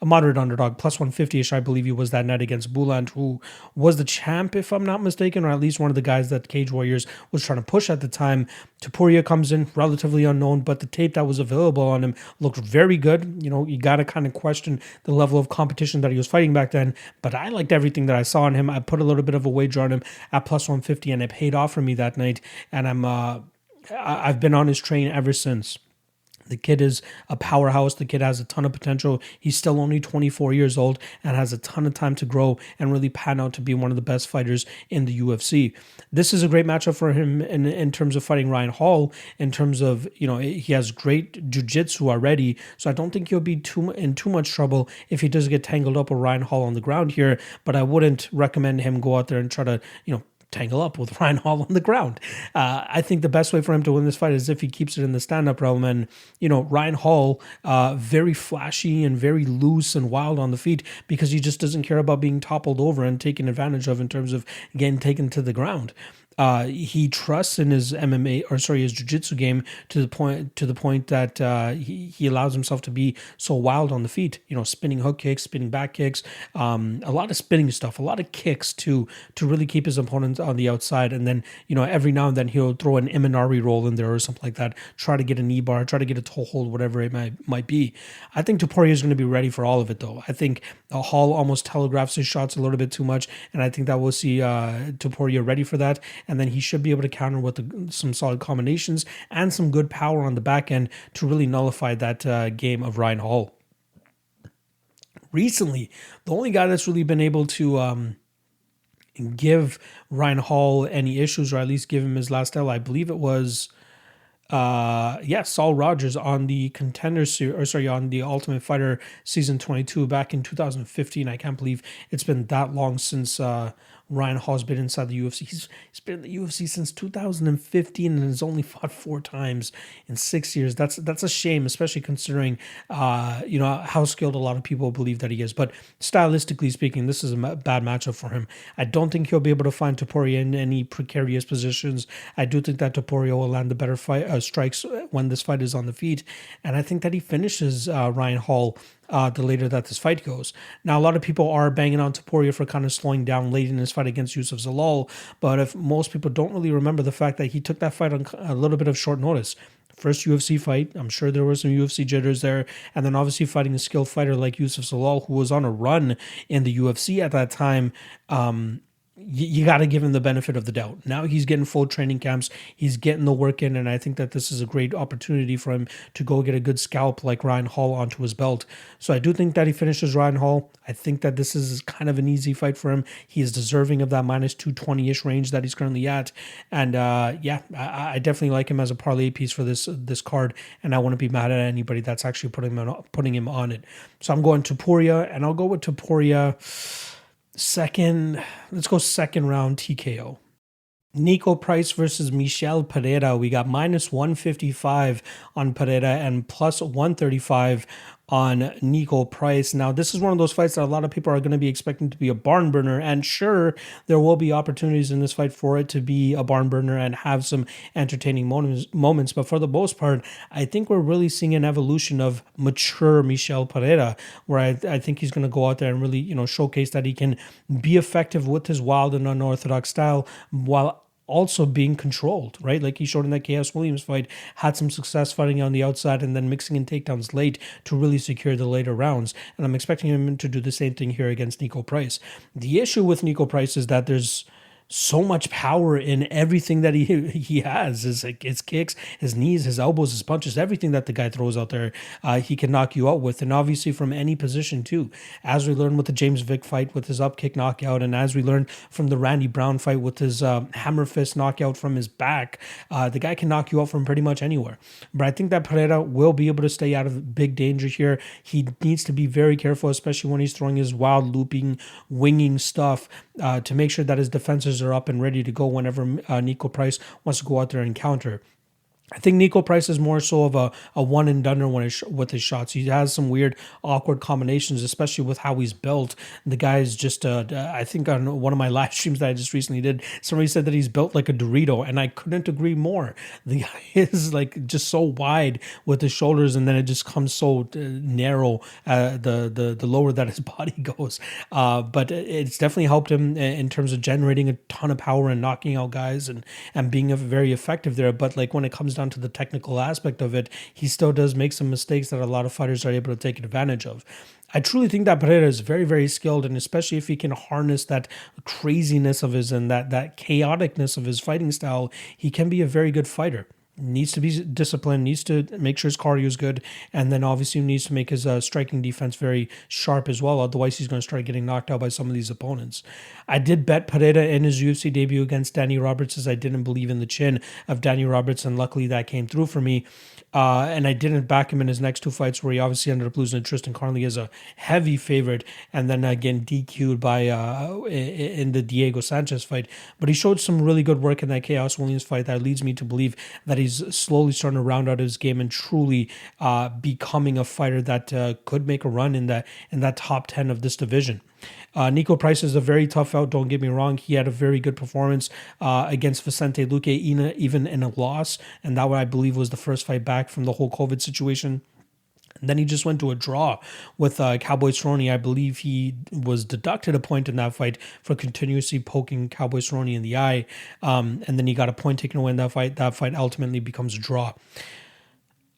moderate underdog, plus 150-ish. I believe he was that night against Bouland, who was the champ, if I'm not mistaken, or at least one of the guys that Cage Warriors was trying to push at the time. Topuria comes in relatively unknown, but the tape that was available on him looked very good. You got to kind of question the level of competition that he was fighting back then, but I liked everything that I saw on him. I put a little bit of a wager on him at plus 150, and it paid off for me that night, and I've been on his train ever since. The kid is a powerhouse. The kid has a ton of potential. He's still only 24 years old and has a ton of time to grow and really pan out to be one of the best fighters in the UFC. This is a great matchup for him in terms of fighting Ryan Hall, in terms of, he has great jiu-jitsu already. So I don't think he'll be in too much trouble if he does get tangled up with Ryan Hall on the ground here. But I wouldn't recommend him go out there and try to, tangle up with Ryan Hall on the ground. I think the best way for him to win this fight is if he keeps it in the stand-up realm. And, Ryan Hall, very flashy and very loose and wild on the feet because he just doesn't care about being toppled over and taken advantage of in terms of getting taken to the ground. He trusts in his his jiu-jitsu game to the point that he allows himself to be so wild on the feet. Spinning hook kicks, spinning back kicks, a lot of spinning stuff, a lot of kicks to really keep his opponent on the outside. And then every now and then he'll throw an Imanari roll in there or something like that. Try to get a knee bar, try to get a toe hold, whatever it might be. I think Topuria is going to be ready for all of it, though. I think Hall almost telegraphs his shots a little bit too much, and I think that we'll see Topuria ready for that. And then he should be able to counter with some solid combinations and some good power on the back end to really nullify that game of Ryan Hall. Recently, the only guy that's really been able to give Ryan Hall any issues, or at least give him his last L, I believe it was Saul Rogers on the Contender Series, on the Ultimate Fighter Season 22 back in 2015. I can't believe it's been that long since Ryan Hall's been inside the UFC. He's been in the UFC since 2015 and has only fought 4 times in 6 years. That's a shame, especially considering how skilled a lot of people believe that he is. But stylistically speaking, this is a bad matchup for him. I don't think he'll be able to find Topuria in any precarious positions. I do think that Topuria will land the better strikes when this fight is on the feet, and I think that he finishes Ryan Hall the later that this fight goes. Now, a lot of people are banging on Topuria for kind of slowing down late in his fight against Youssef Zalal, but if most people don't really remember the fact that he took that fight on a little bit of short notice. First UFC fight, I'm sure there were some UFC jitters there, and then obviously fighting a skilled fighter like Youssef Zalal, who was on a run in the UFC at that time. You got to give him the benefit of the doubt. Now he's getting full training camps. He's getting the work in, and I think that this is a great opportunity for him to go get a good scalp like Ryan Hall onto his belt. So I do think that he finishes Ryan Hall. I think that this is kind of an easy fight for him. He is deserving of that minus 220-ish range that he's currently at. And I definitely like him as a parlay piece for this card, and I wouldn't be mad at anybody that's actually putting him on it. So I'm going Topuria, and I'll go with Topuria let's go second round TKO. Nico Price versus Michel Pereira. We got minus 155 on Pereira and plus 135 on Nico Price. Now, this is one of those fights that a lot of people are going to be expecting to be a barn burner, and sure, there will be opportunities in this fight for it to be a barn burner and have some entertaining moments, but for the most part, I think we're really seeing an evolution of mature Michel Pereira, where I think he's going to go out there and really, showcase that he can be effective with his wild and unorthodox style while also being controlled, right? Like he showed in that Chaos Williams fight, had some success fighting on the outside and then mixing in takedowns late to really secure the later rounds. And I'm expecting him to do the same thing here against Nico Price. The issue with Nico Price is that there's so much power in everything that he has. His kicks, his knees, his elbows, his punches, everything that the guy throws out there, he can knock you out with, and obviously from any position too. As we learned with the James Vick fight with his up kick knockout, and as we learned from the Randy Brown fight with his hammer fist knockout from his back, the guy can knock you out from pretty much anywhere. But I think that Pereira will be able to stay out of big danger here. He needs to be very careful, especially when he's throwing his wild looping, winging stuff, to make sure that his defenses are up and ready to go whenever Nico Price wants to go out there and counter. I think Nico Price is more so of a one and done with his shots. He has some weird, awkward combinations, especially with how he's built. The guy is just, I think on one of my live streams that I just recently did, somebody said that he's built like a Dorito, and I couldn't agree more. The guy is like just so wide with his shoulders, and then it just comes so narrow the lower that his body goes. But it's definitely helped him in terms of generating a ton of power and knocking out guys and being very effective there. But like when it comes down to the technical aspect of it, he still does make some mistakes that a lot of fighters are able to take advantage of. I truly think that Pereira is very, very skilled, and especially if he can harness that craziness of his and that chaoticness of his fighting style, he can be a very good fighter. Needs to be disciplined, needs to make sure his cardio is good, and then obviously needs to make his striking defense very sharp as well. Otherwise, he's going to start getting knocked out by some of these opponents. I did bet Pereira in his UFC debut against Danny Roberts, as I didn't believe in the chin of Danny Roberts, and luckily that came through for me. And I didn't back him in his next two fights, where he obviously ended up losing to Tristan Carnley as a heavy favorite, and then again DQ'd by in the Diego Sanchez fight. But he showed some really good work in that Chaos Williams fight that leads me to believe that he's slowly starting to round out his game and truly becoming a fighter that could make a run in that top 10 of this division. Nico Price is a very tough out, don't get me wrong. He had a very good performance against Vicente Luque, even in a loss, and that one I believe was the first fight back from the whole COVID situation. And then he just went to a draw with Cowboy Cerrone. I believe he was deducted a point in that fight for continuously poking Cowboy Cerrone in the eye, and then he got a point taken away in that fight. That fight ultimately becomes a draw.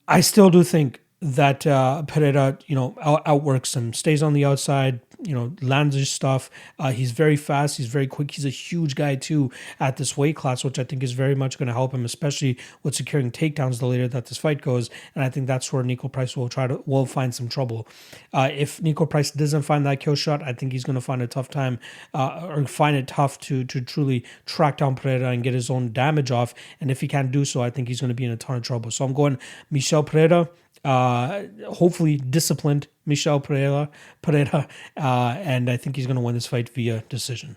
I still do think that Pereira, outworks him, stays on the outside, lands his stuff. He's very fast. He's very quick. He's a huge guy too at this weight class, which I think is very much going to help him, especially with securing takedowns the later that this fight goes. And I think that's where Nico Price will find some trouble. If Nico Price doesn't find that kill shot, I think he's going to find a tough time or find it tough to truly track down Pereira and get his own damage off. And if he can't do so, I think he's going to be in a ton of trouble. So I'm going Michel Pereira. Hopefully disciplined Michel Pereira, and I think he's going to win this fight via decision.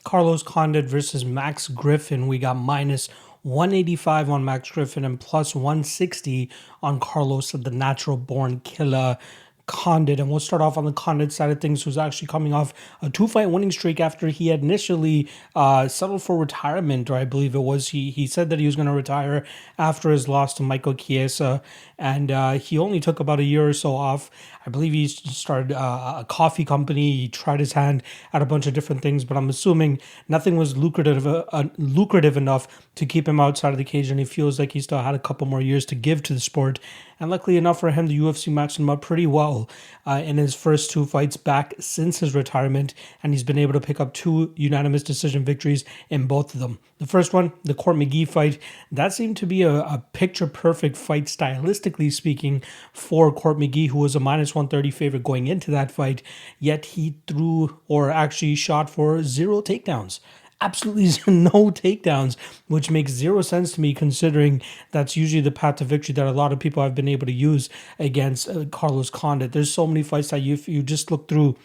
Carlos Condit versus Max Griffin. We got minus 185 on Max Griffin and plus 160 on Carlos, the natural born killer Condit. And we'll start off on the Condit side of things, who's actually coming off a 2-fight winning streak after he had initially settled for retirement, or I believe it was. He said that he was going to retire after his loss to Michael Chiesa, and he only took about a year or so off. I believe he started a coffee company. He tried his hand at a bunch of different things, but I'm assuming nothing was lucrative enough to keep him outside of the cage, and he feels like he still had a couple more years to give to the sport. And luckily enough for him, the UFC matched him up pretty well in his first 2 fights back since his retirement, and he's been able to pick up 2 unanimous decision victories in both of them. The first one, the Court McGee fight, that seemed to be a picture-perfect fight, stylistically speaking, for Court McGee, who was a minus 130 favorite going into that fight, yet he threw, or actually shot for 0 takedowns. Absolutely no takedowns, which makes 0 sense to me, considering that's usually the path to victory that a lot of people have been able to use against Carlos Condit. There's so many fights that if you just look through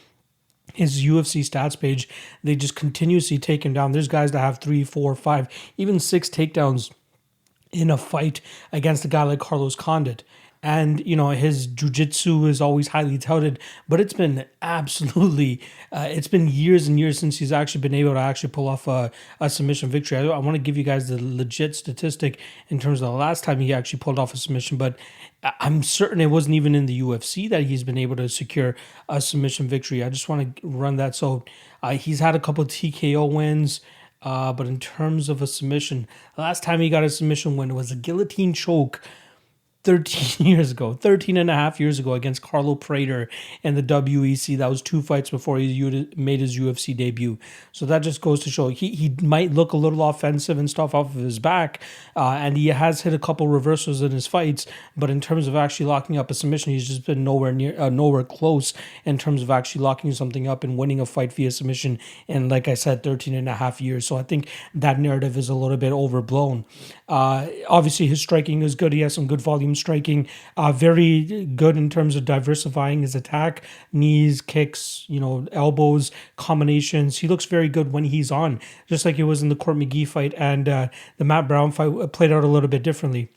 his UFC stats page, they just continuously take him down. There's guys that have 3, 4, 5, even 6 takedowns in a fight against a guy like Carlos Condit. And, his jiu-jitsu is always highly touted, but it's been absolutely, it's been years and years since he's actually been able to actually pull off a submission victory. I want to give you guys the legit statistic in terms of the last time he actually pulled off a submission, but I'm certain it wasn't even in the UFC that he's been able to secure a submission victory. I just want to run that. So he's had a couple of TKO wins. But in terms of a submission, the last time he got a submission win was a guillotine choke 13 and a half years ago against Carlo Prater in the WEC. That was 2 fights before he made his UFC debut. So that just goes to show he might look a little offensive and stuff off of his back, and he has hit a couple reversals in his fights, but in terms of actually locking up a submission, he's just been nowhere close in terms of actually locking something up and winning a fight via submission in, like I said, 13 and a half years. So I think that narrative is a little bit overblown. Obviously his striking is good. He has some good volume striking, very good in terms of diversifying his attack, knees, kicks, elbows, combinations. He looks very good when he's on, just like he was in the Court McGee fight, and the Matt Brown fight played out a little bit differently.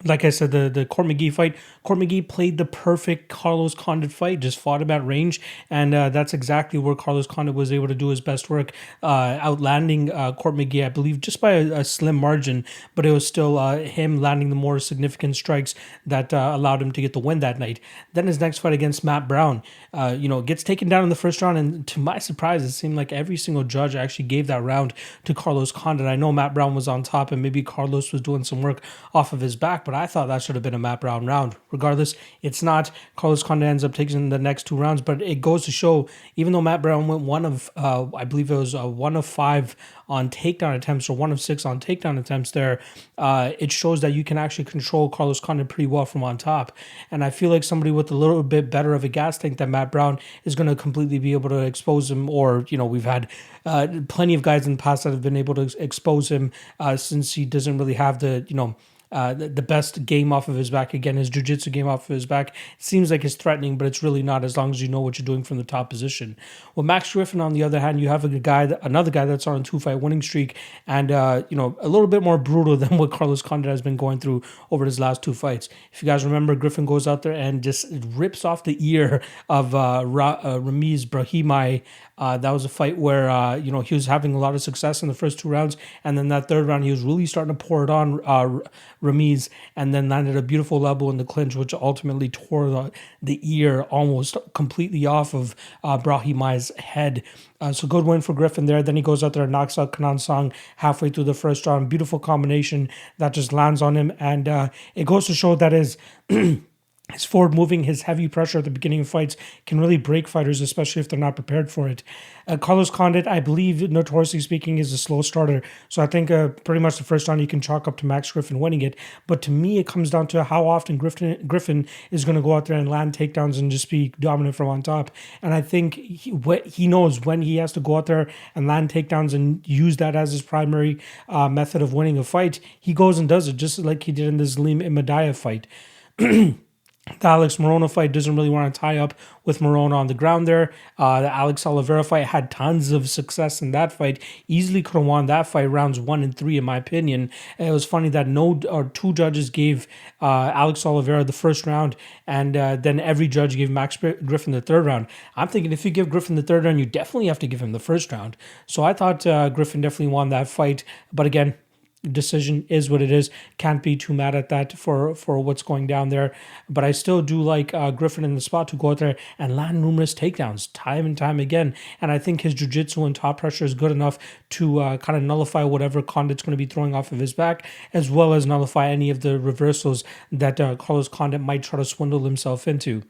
Like I said, the Court McGee fight, Court McGee played the perfect Carlos Condit fight, just fought him at range, and that's exactly where Carlos Condit was able to do his best work, outlanding Court McGee, I believe, just by a slim margin, but it was still him landing the more significant strikes that allowed him to get the win that night. Then his next fight against Matt Brown, gets taken down in the first round, and to my surprise, it seemed like every single judge actually gave that round to Carlos Condit. I know Matt Brown was on top, and maybe Carlos was doing some work off of his back, but I thought that should have been a Matt Brown round. Regardless, it's not. Carlos Condit ends up taking the next 2 rounds, but it goes to show, even though Matt Brown went one of, I believe it was 1 of 5 on takedown attempts, or 1 of 6 on takedown attempts there, it shows that you can actually control Carlos Condit pretty well from on top. And I feel like somebody with a little bit better of a gas tank than Matt Brown is going to completely be able to expose him, or, we've had plenty of guys in the past that have been able to expose him since he doesn't really have the best game off of his back. Again, his jiu-jitsu game off of his back seems like it's threatening, but it's really not, as long as you know what you're doing from the top position. Well, Max Griffin, on the other hand, you have another guy that's on a 2-fight winning streak, and a little bit more brutal than what Carlos Condit has been going through over his last 2 fights. If you guys remember, Griffin goes out there and just rips off the ear of Ramiz Brahimaj. That was a fight where he was having a lot of success in the first 2 rounds, and then that 3rd round he was really starting to pour it on Ramiz, and then landed a beautiful elbow in the clinch, which ultimately tore the ear almost completely off of Brahimaj's head. So good win for Griffin there. Then he goes out there and knocks out Kenan Song halfway through the first round. Beautiful combination that just lands on him, and it goes to show that his his forward moving, his heavy pressure at the beginning of fights can really break fighters, especially if they're not prepared for it. Carlos Condit, I believe, notoriously speaking, is a slow starter. So I think pretty much the first round you can chalk up to Max Griffin winning it. But to me, it comes down to how often Griffin is going to go out there and land takedowns and just be dominant from on top. And I think he knows when he has to go out there and land takedowns and use that as his primary method of winning a fight. He goes and does it, just like he did in the Zelim Imadaev fight. The Alex Morona fight doesn't really want to tie up with Morona on the ground there. The Alex Oliveira fight had tons of success in that fight. Easily could have won that fight rounds 1 and 3, in my opinion. And it was funny that 2 judges gave Alex Oliveira the first round, and then every judge gave Max Griffin the 3rd round. I'm thinking if you give Griffin the 3rd round, you definitely have to give him the first round. So I thought Griffin definitely won that fight. But again, decision is what it is. Can't be too mad at that for what's going down there. But I still do like Griffin in the spot to go out there and land numerous takedowns time and time again. And I think his jiu-jitsu and top pressure is good enough to kind of nullify whatever Condit's going to be throwing off of his back, as well as nullify any of the reversals that Carlos Condit might try to swindle himself into.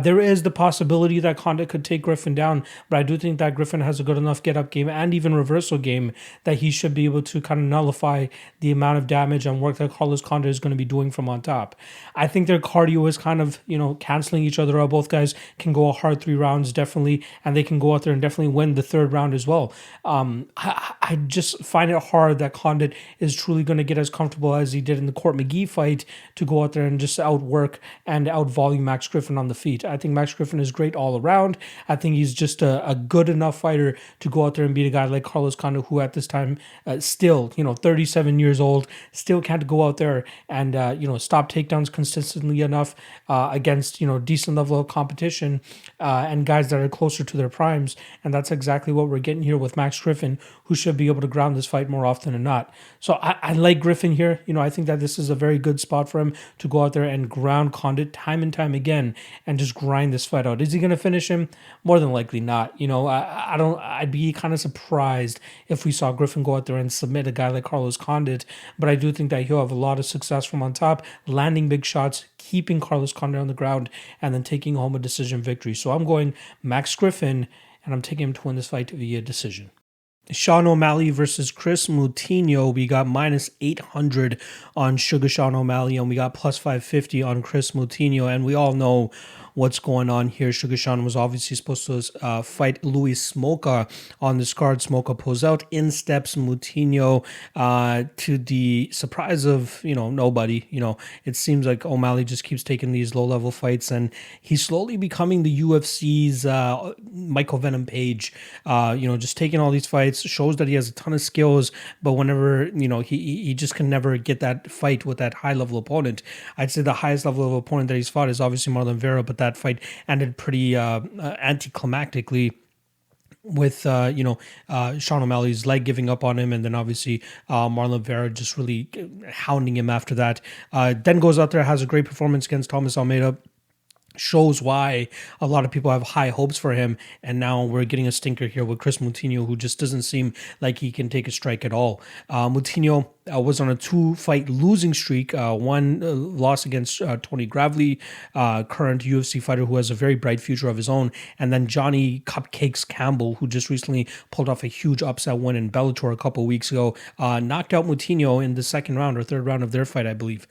There is the possibility that Condit could take Griffin down, but I do think that Griffin has a good enough get-up game and even reversal game that he should be able to kind of nullify the amount of damage and work that Carlos Condit is going to be doing from on top. I think their cardio is kind of, canceling each other out. Both guys can go a hard 3 rounds, definitely, and they can go out there and definitely win the 3rd round as well. I just find it hard that Condit is truly going to get as comfortable as he did in the Court McGee fight to go out there and just outwork and outvolume Max Griffin on the feet. I think Max Griffin is great all around. I think he's just a good enough fighter to go out there and beat a guy like Carlos Condit, who at this time still, 37 years old, still can't go out there and stop takedowns consistently enough against decent level of competition and guys that are closer to their primes. And that's exactly what we're getting here with Max Griffin, who should be able to ground this fight more often than not. So I like Griffin here. I think that this is a very good spot for him to go out there and ground Condit time and time again and just grind this fight out. Is he going to finish him? More than likely not. I'd be kind of surprised if we saw Griffin go out there and submit a guy like Carlos Condit, but I do think that he'll have a lot of success from on top, landing big shots, keeping Carlos Condit on the ground, and then taking home a decision victory. So I'm going Max Griffin, and I'm taking him to win this fight via decision. Sean O'Malley versus Chris Moutinho. We got -800 on Sugar Sean O'Malley, and we got +550 on Chris Moutinho. And we all know what's going on here. Sugar Sean was obviously supposed to fight Louis Smoka on this card. Smoka pulls out. In steps Moutinho, to the surprise of, nobody. It seems like O'Malley just keeps taking these low-level fights, and he's slowly becoming the UFC's Michael Venom Page. Just taking all these fights, shows that he has a ton of skills, but whenever, he just can never get that fight with that high-level opponent. I'd say the highest level of opponent that he's fought is obviously Marlon Vera, but that fight ended pretty anticlimactically with Sean O'Malley's leg giving up on him, and then obviously Marlon Vera just really hounding him after that. Then goes out there, has a great performance against Thomas Almeida. Shows why a lot of people have high hopes for him, and now we're getting a stinker here with Chris Moutinho, who just doesn't seem like he can take a strike at all. Moutinho was on a 2-fight losing streak, one loss against Tony Gravely, current UFC fighter who has a very bright future of his own, and then Johnny Cupcakes Campbell, who just recently pulled off a huge upset win in Bellator a couple weeks ago, knocked out Moutinho in the second round or third round of their fight, I believe.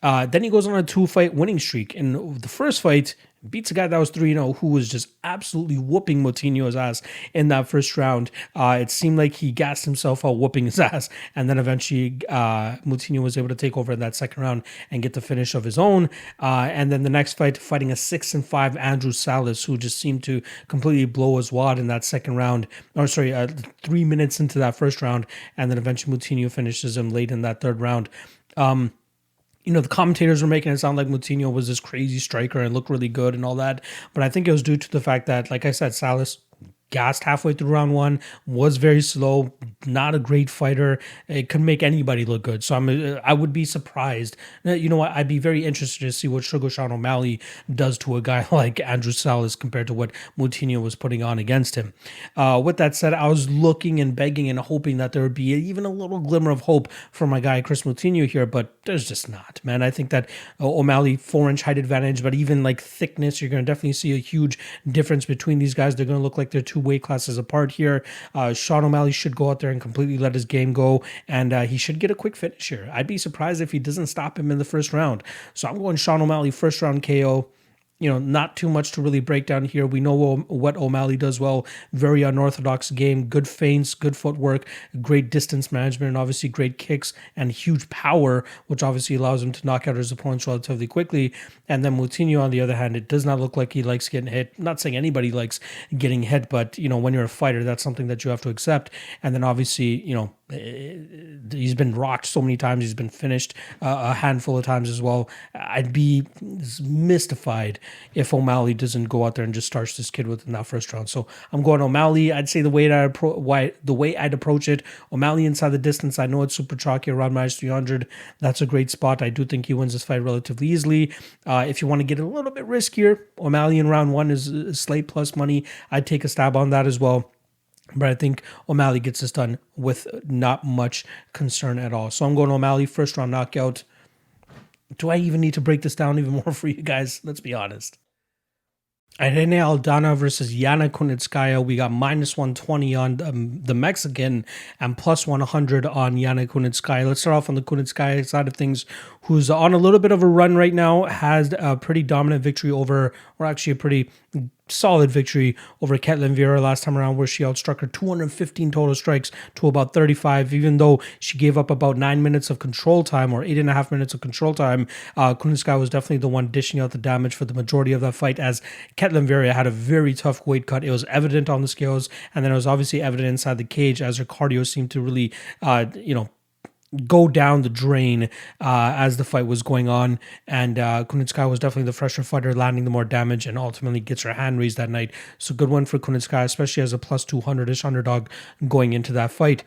Then he goes on a 2-fight winning streak. In the first fight, beats a guy that was 3-0 who was just absolutely whooping Moutinho's ass in that first round. It seemed like he gassed himself out whooping his ass, and then eventually Moutinho was able to take over in that second round and get the finish of his own. And then the next fight, fighting a 6-5 Andrew Salas, who just seemed to completely blow his wad in that second round. 3 minutes into that first round, and then eventually Moutinho finishes him late in that third round. The commentators were making it sound like Moutinho was this crazy striker and looked really good and all that. But I think it was due to the fact that, like I said, Salas gassed halfway through round one, was very slow, not a great fighter. It could make anybody look good. So I would be surprised. You know what? I'd be very interested to see what Sugar Sean O'Malley does to a guy like Andrew Salas compared to what Moutinho was putting on against him. With that said, I was looking and begging and hoping that there would be even a little glimmer of hope for my guy Chris Moutinho here, but there's just not, man. I think that O'Malley 4-inch height advantage, but even like thickness, you're going to definitely see a huge difference between these guys. They're going to look like they're two weight classes apart here. Sean O'Malley should go out there and completely let his game go, and he should get a quick finish here. I'd be surprised if he doesn't stop him in the first round. So I'm going Sean O'Malley first round KO. Not too much to really break down here. We know what O'Malley does well. Very unorthodox game, good feints, good footwork, great distance management, and obviously great kicks and huge power, which obviously allows him to knock out his opponents relatively quickly. And then Moutinho, on the other hand, it does not look like he likes getting hit. I'm not saying anybody likes getting hit, but, when you're a fighter, that's something that you have to accept. And then obviously, he's been rocked so many times. He's been finished a handful of times as well. I'd be mystified if O'Malley doesn't go out there and just starts this kid within that first round. So I'm going O'Malley. I'd say the way I'd approach it, O'Malley inside the distance. I know it's super chalky around minus 300. That's a great spot. I do think he wins this fight relatively easily. If you want to get a little bit riskier, O'Malley in round one is slate plus money. I'd take a stab on that as well. But I think O'Malley gets this done with not much concern at all. So I'm going O'Malley, first round knockout. Do I even need to break this down even more for you guys? Let's be honest. Irene Aldana versus Yana Kunitskaya. We got minus 120 on the Mexican and plus 100 on Yana Kunitskaya. Let's start off on the Kunitskaya side of things, who's on a little bit of a run right now, has a pretty dominant victory over, or actually a pretty solid victory over Ketlen Vieira last time around, where she outstruck her 215 total strikes to about 35, even though she gave up about 9 minutes of control time, or 8.5 minutes of control time. Kunitskaya was definitely the one dishing out the damage for the majority of that fight, as Ketlen Vieira had a very tough weight cut. It was evident on the scales, and then it was obviously evident inside the cage, as her cardio seemed to really, go down the drain as the fight was going on. And Kunitskaya was definitely the fresher fighter, landing the more damage, and ultimately gets her hand raised that night. So good one for Kunitskaya, especially as a plus 200-ish underdog going into that fight.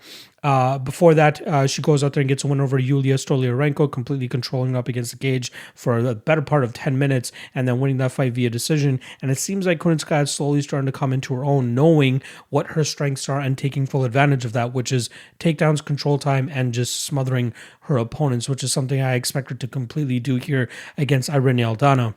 Before that, she goes out there and gets a win over Yulia Stoliarenko, completely controlling up against the cage for the better part of 10 minutes, and then winning that fight via decision. And it seems like Kunitskaya is slowly starting to come into her own, knowing what her strengths are and taking full advantage of that, which is takedowns, control time, and just smothering her opponents, which is something I expect her to completely do here against Irene Aldana.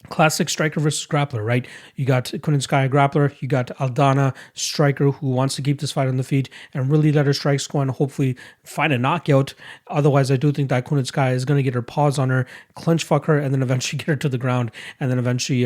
classic striker versus grappler, right? You got Kunitskaya grappler, you got Aldana striker who wants to keep this fight on the feet and really let her strikes go and hopefully find a knockout. Otherwise, I do think that Kunitskaya is going to get her paws on her, clinch fuck her, and then eventually get her to the ground and then eventually,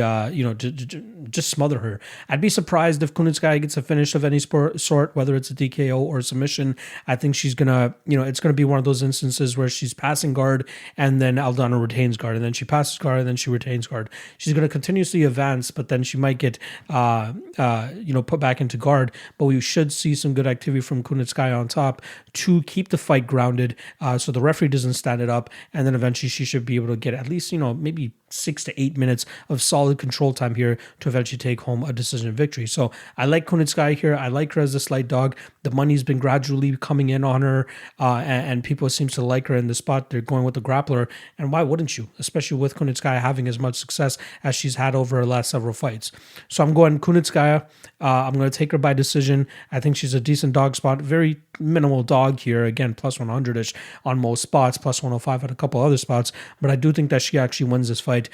just smother her. I'd be surprised if Kunitskaya gets a finish of any sort, whether it's a DKO or a submission. I think she's going to, it's going to be one of those instances where she's passing guard and then Aldana retains guard and then she passes guard and then she retains guard. She's going to continuously advance, but then she might get, put back into guard. But we should see some good activity from Kunitskaya on top to keep the fight grounded, so the referee doesn't stand it up, and then eventually she should be able to get at least, maybe 6 to 8 minutes of solid control time here to eventually take home a decision victory. So I like Kunitskaya here. I like her as a slight dog. The money's been gradually coming in on her, and people seem to like her in the spot. They're going with the grappler, and why wouldn't you? Especially with Kunitskaya having as much success as she's had over her last several fights. So I'm going Kunitskaya. I'm going to take her by decision. I think she's a decent dog spot. Very minimal dog here. Again, plus 100-ish on most spots, plus 105 at a couple other spots. But I do think that she actually wins this fight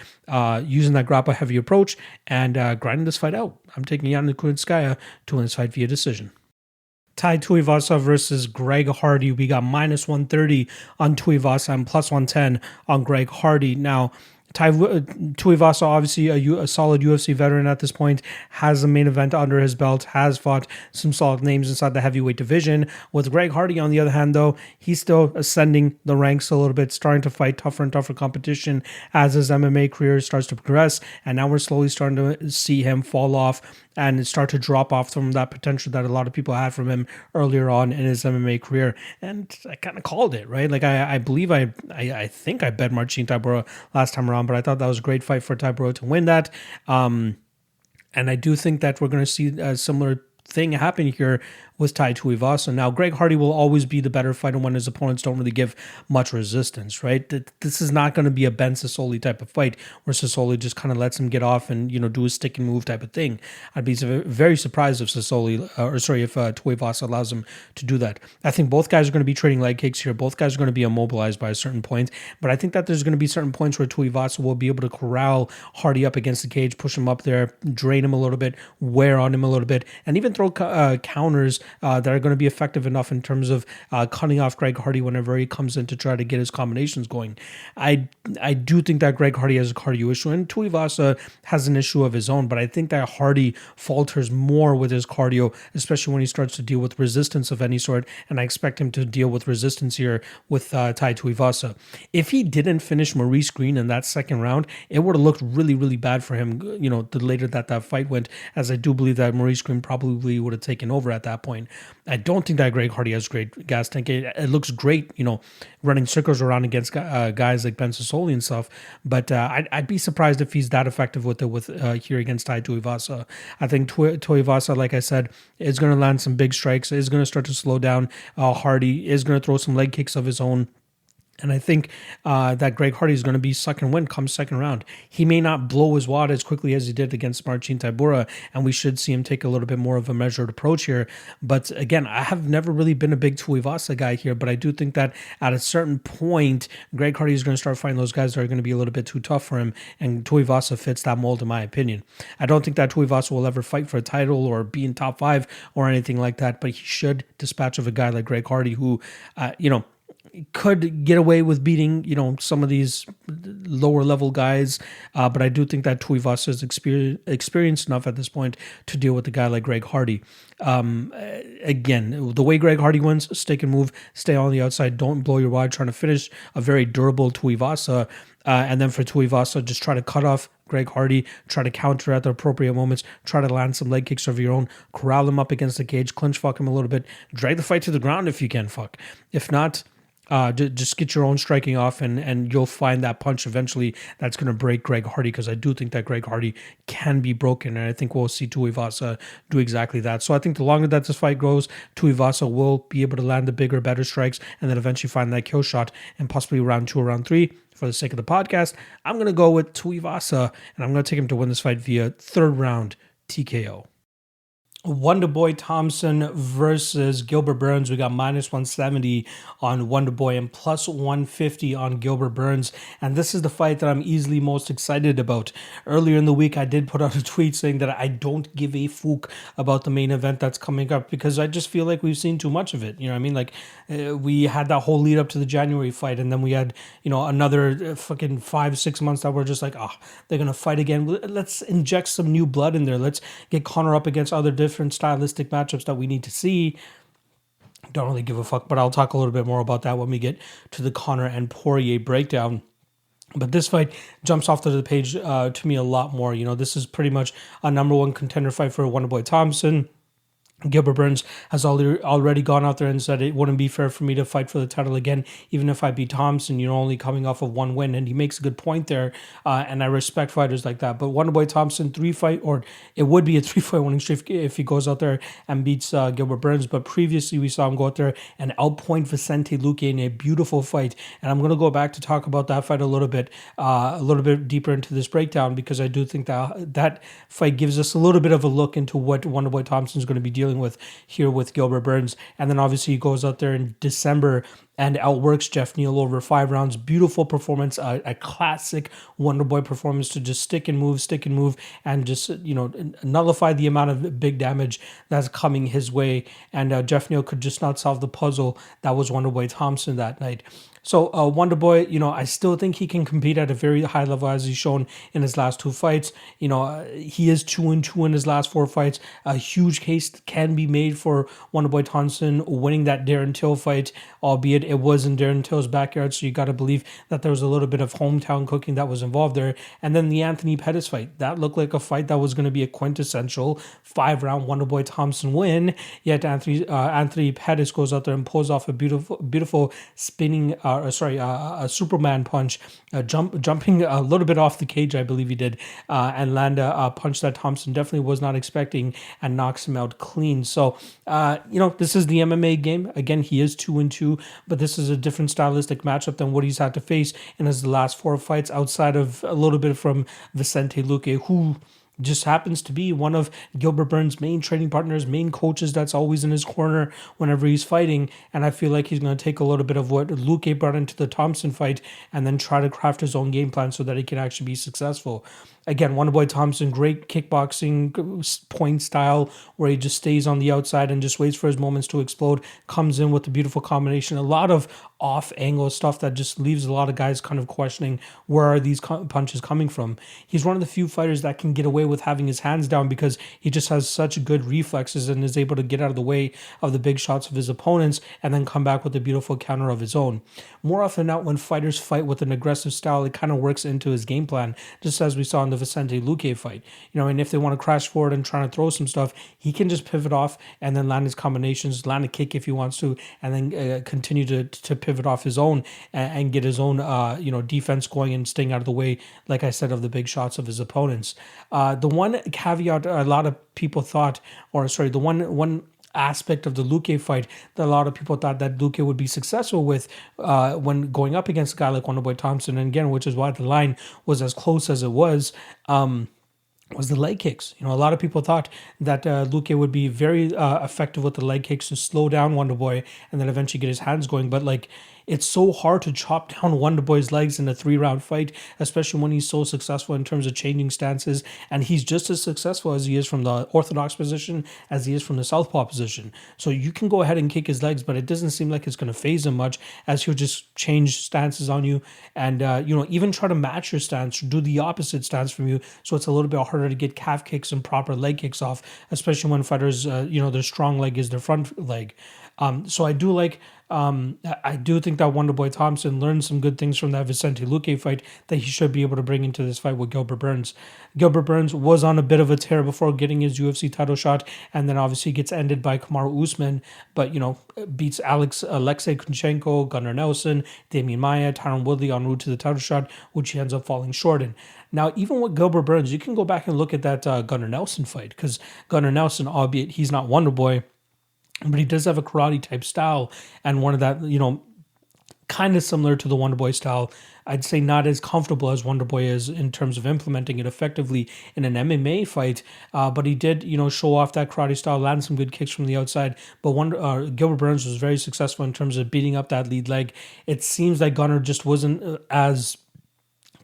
using that grapple-heavy approach and grinding this fight out. I'm taking Yana Kunitskaya to win this fight via decision. Tai Tuivasa versus Greg Hardy. We got minus 130 on Tuivasa and plus 110 on Greg Hardy. Now, Tuivasa, obviously a solid UFC veteran at this point, has a main event under his belt, has fought some solid names inside the heavyweight division. With Greg Hardy, on the other hand, though, he's still ascending the ranks a little bit, starting to fight tougher and tougher competition as his MMA career starts to progress. And now we're slowly starting to see him fall off and start to drop off from that potential that a lot of people had from him earlier on in his MMA career. And I kind of called it, right? Like I believe I think I bet Marcin Tybura last time around, but I thought that was a great fight for Tybura to win that. And I do think that we're going to see a similar thing happen here with Tai Tuivasa. Now, Greg Hardy will always be the better fighter when his opponents don't really give much resistance, right? This is not going to be a Ben Sisoli type of fight where Sisoli just kind of lets him get off and, do a stick and move type of thing. I'd be very surprised if Tuivasa allows him to do that. I think both guys are going to be trading leg kicks here. Both guys are going to be immobilized by a certain point, but I think that there's going to be certain points where Tuivasa will be able to corral Hardy up against the cage, push him up there, drain him a little bit, wear on him a little bit, and even throw counters that are going to be effective enough in terms of cutting off Greg Hardy whenever he comes in to try to get his combinations going. I do think that Greg Hardy has a cardio issue, and Tuivasa has an issue of his own, but I think that Hardy falters more with his cardio, especially when he starts to deal with resistance of any sort, and I expect him to deal with resistance here with Tai Tuivasa. If he didn't finish Maurice Green in that second round, it would have looked really, really bad for him, the later that fight went, as I do believe that Maurice Green probably would have taken over at that point. I don't think that Greg Hardy has great gas tank. It looks great, running circles around against guys like Ben Sisoli and stuff, but I'd be surprised if he's that effective with here against Tai Tuivasa. I think Tuivasa, like I said, is going to land some big strikes, is going to start to slow down Hardy, is going to throw some leg kicks of his own. And I think that Greg Hardy is going to be suck and win come second round. He may not blow his wad as quickly as he did against Marcin Tybura, and we should see him take a little bit more of a measured approach here. But again, I have never really been a big Tuivasa guy here, but I do think that at a certain point, Greg Hardy is going to start fighting those guys that are going to be a little bit too tough for him, and Tuivasa fits that mold in my opinion. I don't think that Tuivasa will ever fight for a title or be in top 5 or anything like that, but he should dispatch of a guy like Greg Hardy who, could get away with beating, some of these lower level guys. But I do think that Tuivasa is experienced enough at this point to deal with a guy like Greg Hardy. Again, the way Greg Hardy wins, stick and move, stay on the outside, don't blow your wad, trying to finish a very durable Tuivasa. And then for Tuivasa, just try to cut off Greg Hardy, try to counter at the appropriate moments, try to land some leg kicks of your own, corral him up against the cage, clinch fuck him a little bit, drag the fight to the ground if you can, fuck. If not, just get your own striking off, and you'll find that punch eventually that's going to break Greg Hardy, because I do think that Greg Hardy can be broken, and I think we'll see Tuivasa do exactly that. So I think the longer that this fight goes, Tuivasa will be able to land the bigger, better strikes, and then eventually find that kill shot, and possibly round 2 or round 3. For the sake of the podcast, I'm going to go with Tuivasa, and I'm going to take him to win this fight via third round TKO. Wonderboy Thompson versus Gilbert Burns. We got minus 170 on Wonderboy and plus 150 on Gilbert Burns. And this is the fight that I'm easily most excited about. Earlier in the week, I did put out a tweet saying that I don't give a fuck about the main event that's coming up because I just feel like we've seen too much of it. You know what I mean? Like we had that whole lead up to the January fight, and then we had, another fucking 5-6 months that we're just like, they're going to fight again. Let's inject some new blood in there. Let's get Conor up against other different stylistic matchups that we need to see. Don't really give a fuck, but I'll talk a little bit more about that when we get to the Conor and Poirier breakdown. But this fight jumps off to the page to me a lot more. This is pretty much a number one contender fight for Wonderboy Thompson. Gilbert Burns has already gone out there and said it wouldn't be fair for me to fight for the title again, even if I beat Thompson, only coming off of one win. And he makes a good point there, and I respect fighters like that. But Wonderboy Thompson, it would be a 3-fight winning streak if he goes out there and beats Gilbert Burns. But previously, we saw him go out there and outpoint Vicente Luque in a beautiful fight. And I'm going to go back to talk about that fight a little bit deeper into this breakdown, because I do think that fight gives us a little bit of a look into what Wonderboy Thompson is going to be dealing with here with Gilbert Burns. And then obviously he goes out there in December and outworks Jeff Neal over 5 rounds. Beautiful performance, a classic Wonderboy performance to just stick and move, and just nullify the amount of big damage that's coming his way. And Jeff Neal could just not solve the puzzle that was Wonderboy Thompson that night. So Wonderboy, I still think he can compete at a very high level, as he's shown in his last 2 fights. He is 2-2 in his last 4 fights. A huge case can be made for Wonderboy Thompson winning that Darren Till fight, albeit it was in Darren Till's backyard. So you got to believe that there was a little bit of hometown cooking that was involved there. And then the Anthony Pettis fight, that looked like a fight that was going to be a quintessential 5-round Wonderboy Thompson win. Yet Anthony Pettis goes out there and pulls off a beautiful spinning. A Superman punch, jumping a little bit off the cage, I believe he did, and land a punch that Thompson definitely was not expecting, and knocks him out clean. So, this is the MMA game. Again, he is 2-2, but this is a different stylistic matchup than what he's had to face in his last 4 fights, outside of a little bit from Vicente Luque, who just happens to be one of Gilbert Burns' main training partners, main coaches that's always in his corner whenever he's fighting. And I feel like he's going to take a little bit of what Luque brought into the Thompson fight and then try to craft his own game plan so that he can actually be successful. Again, Wonderboy Thompson, great kickboxing point style where he just stays on the outside and just waits for his moments to explode, comes in with a beautiful combination, a lot of off-angle stuff that just leaves a lot of guys kind of questioning where are these punches coming from. He's one of the few fighters that can get away with having his hands down because he just has such good reflexes and is able to get out of the way of the big shots of his opponents and then come back with a beautiful counter of his own. More often than not, when fighters fight with an aggressive style, it kind of works into his game plan, just as we saw in the Vicente Luque fight. And if they want to crash forward and try to throw some stuff, he can just pivot off and then land his combinations, land a kick if he wants to, and then continue to pivot off his own and get his own defense going and staying out of the way, like I said, of the big shots of his opponents. The one caveat a lot of people thought, the one aspect of the Luque fight that a lot of people thought that Luque would be successful with when going up against a guy like Wonderboy Thompson, and again, which is why the line was as close as it was the leg kicks. A lot of people thought that Luque would be very effective with the leg kicks to slow down Wonderboy and then eventually get his hands going. But it's so hard to chop down Wonderboy's legs in a 3-round fight, especially when he's so successful in terms of changing stances. And he's just as successful as he is from the orthodox position as he is from the southpaw position. So you can go ahead and kick his legs, but it doesn't seem like it's going to phase him much, as he'll just change stances on you and, even try to match your stance, do the opposite stance from you. So it's a little bit harder to get calf kicks and proper leg kicks off, especially when fighters, their strong leg is their front leg. So I do think that Wonderboy Thompson learned some good things from that Vicente Luque fight that he should be able to bring into this fight with Gilbert Burns. Gilbert Burns was on a bit of a tear before getting his UFC title shot, and then obviously gets ended by Kamaru Usman, but beats Alexei Kunchenko, Gunnar Nelson, Damian Maia, Tyron Woodley en route to the title shot, which he ends up falling short in. Now, even with Gilbert Burns, you can go back and look at that Gunnar Nelson fight, because Gunnar Nelson, albeit he's not Wonderboy, but he does have a karate type style, and one of that, kind of similar to the Wonderboy style. I'd say not as comfortable as Wonderboy is in terms of implementing it effectively in an MMA fight, but he did, show off that karate style, land some good kicks from the outside. But Gilbert Burns was very successful in terms of beating up that lead leg. It seems like Gunnar just wasn't as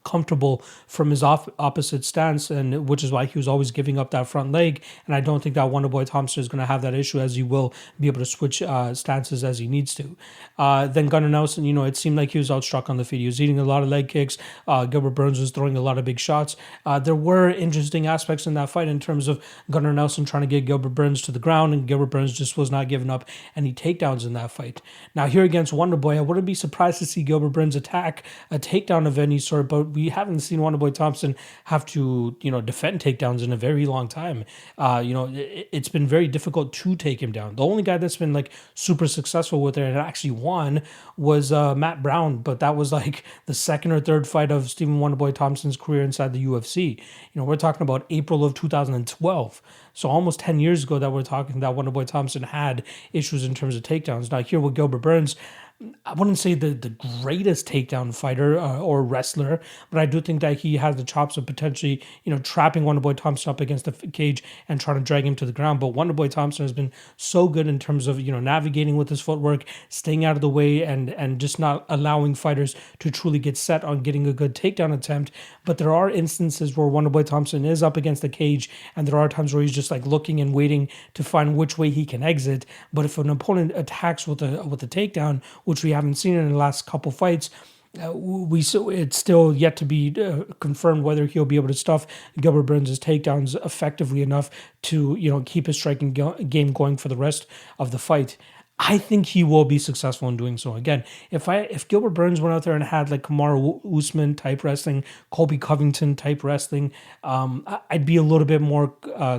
comfortable from his opposite stance, and which is why he was always giving up that front leg. And I don't think that Wonderboy Thompson is going to have that issue, as he will be able to switch stances as he needs to. Then Gunnar Nelson, it seemed like he was outstruck on the feet. He was eating a lot of leg kicks. Gilbert Burns was throwing a lot of big shots. There were interesting aspects in that fight in terms of Gunnar Nelson trying to get Gilbert Burns to the ground, and Gilbert Burns just was not giving up any takedowns in that fight. Now here against Wonderboy, I wouldn't be surprised to see Gilbert Burns attack a takedown of any sort, but we haven't seen Wonderboy Thompson have to, defend takedowns in a very long time. It's been very difficult to take him down. The only guy that's been like super successful with it and actually won was Matt Brown, but that was like the second or third fight of Stephen Wonderboy Thompson's career inside the UFC. We're talking about April of 2012. So almost 10 years ago that we're talking that Wonderboy Thompson had issues in terms of takedowns. Now here with Gilbert Burns, I wouldn't say the greatest takedown fighter or wrestler, but I do think that he has the chops of potentially, trapping Wonderboy Thompson up against the cage and trying to drag him to the ground. But Wonderboy Thompson has been so good in terms of, navigating with his footwork, staying out of the way, and just not allowing fighters to truly get set on getting a good takedown attempt. But there are instances where Wonderboy Thompson is up against the cage, and there are times where he's just like looking and waiting to find which way he can exit. But if an opponent attacks with a takedown, which we haven't seen in the last couple fights, it's still yet to be confirmed whether he'll be able to stuff Gilbert Burns' takedowns effectively enough to keep his striking game going for the rest of the fight. I think he will be successful in doing so. Again, if Gilbert Burns went out there and had like Kamaru Usman type wrestling, Colby Covington type wrestling, I'd be a little bit more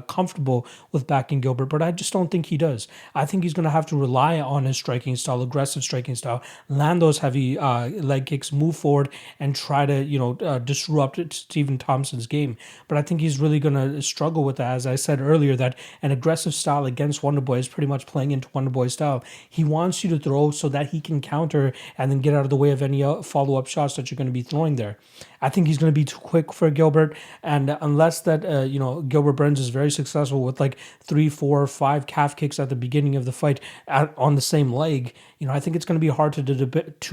comfortable with backing Gilbert, but I just don't think he does. I think he's going to have to rely on his striking style, aggressive striking style, land those heavy leg kicks, move forward, and try to disrupt Stephen Thompson's game. But I think he's really going to struggle with that. As I said earlier, that an aggressive style against Wonderboy is pretty much playing into Wonderboy's style. He wants you to throw so that he can counter and then get out of the way of any follow-up shots that you're going to be throwing there. I think he's going to be too quick for Gilbert, and unless that Gilbert Burns is very successful with like 3, 4, 5 calf kicks at the beginning of the fight on the same leg, I think it's going to be hard to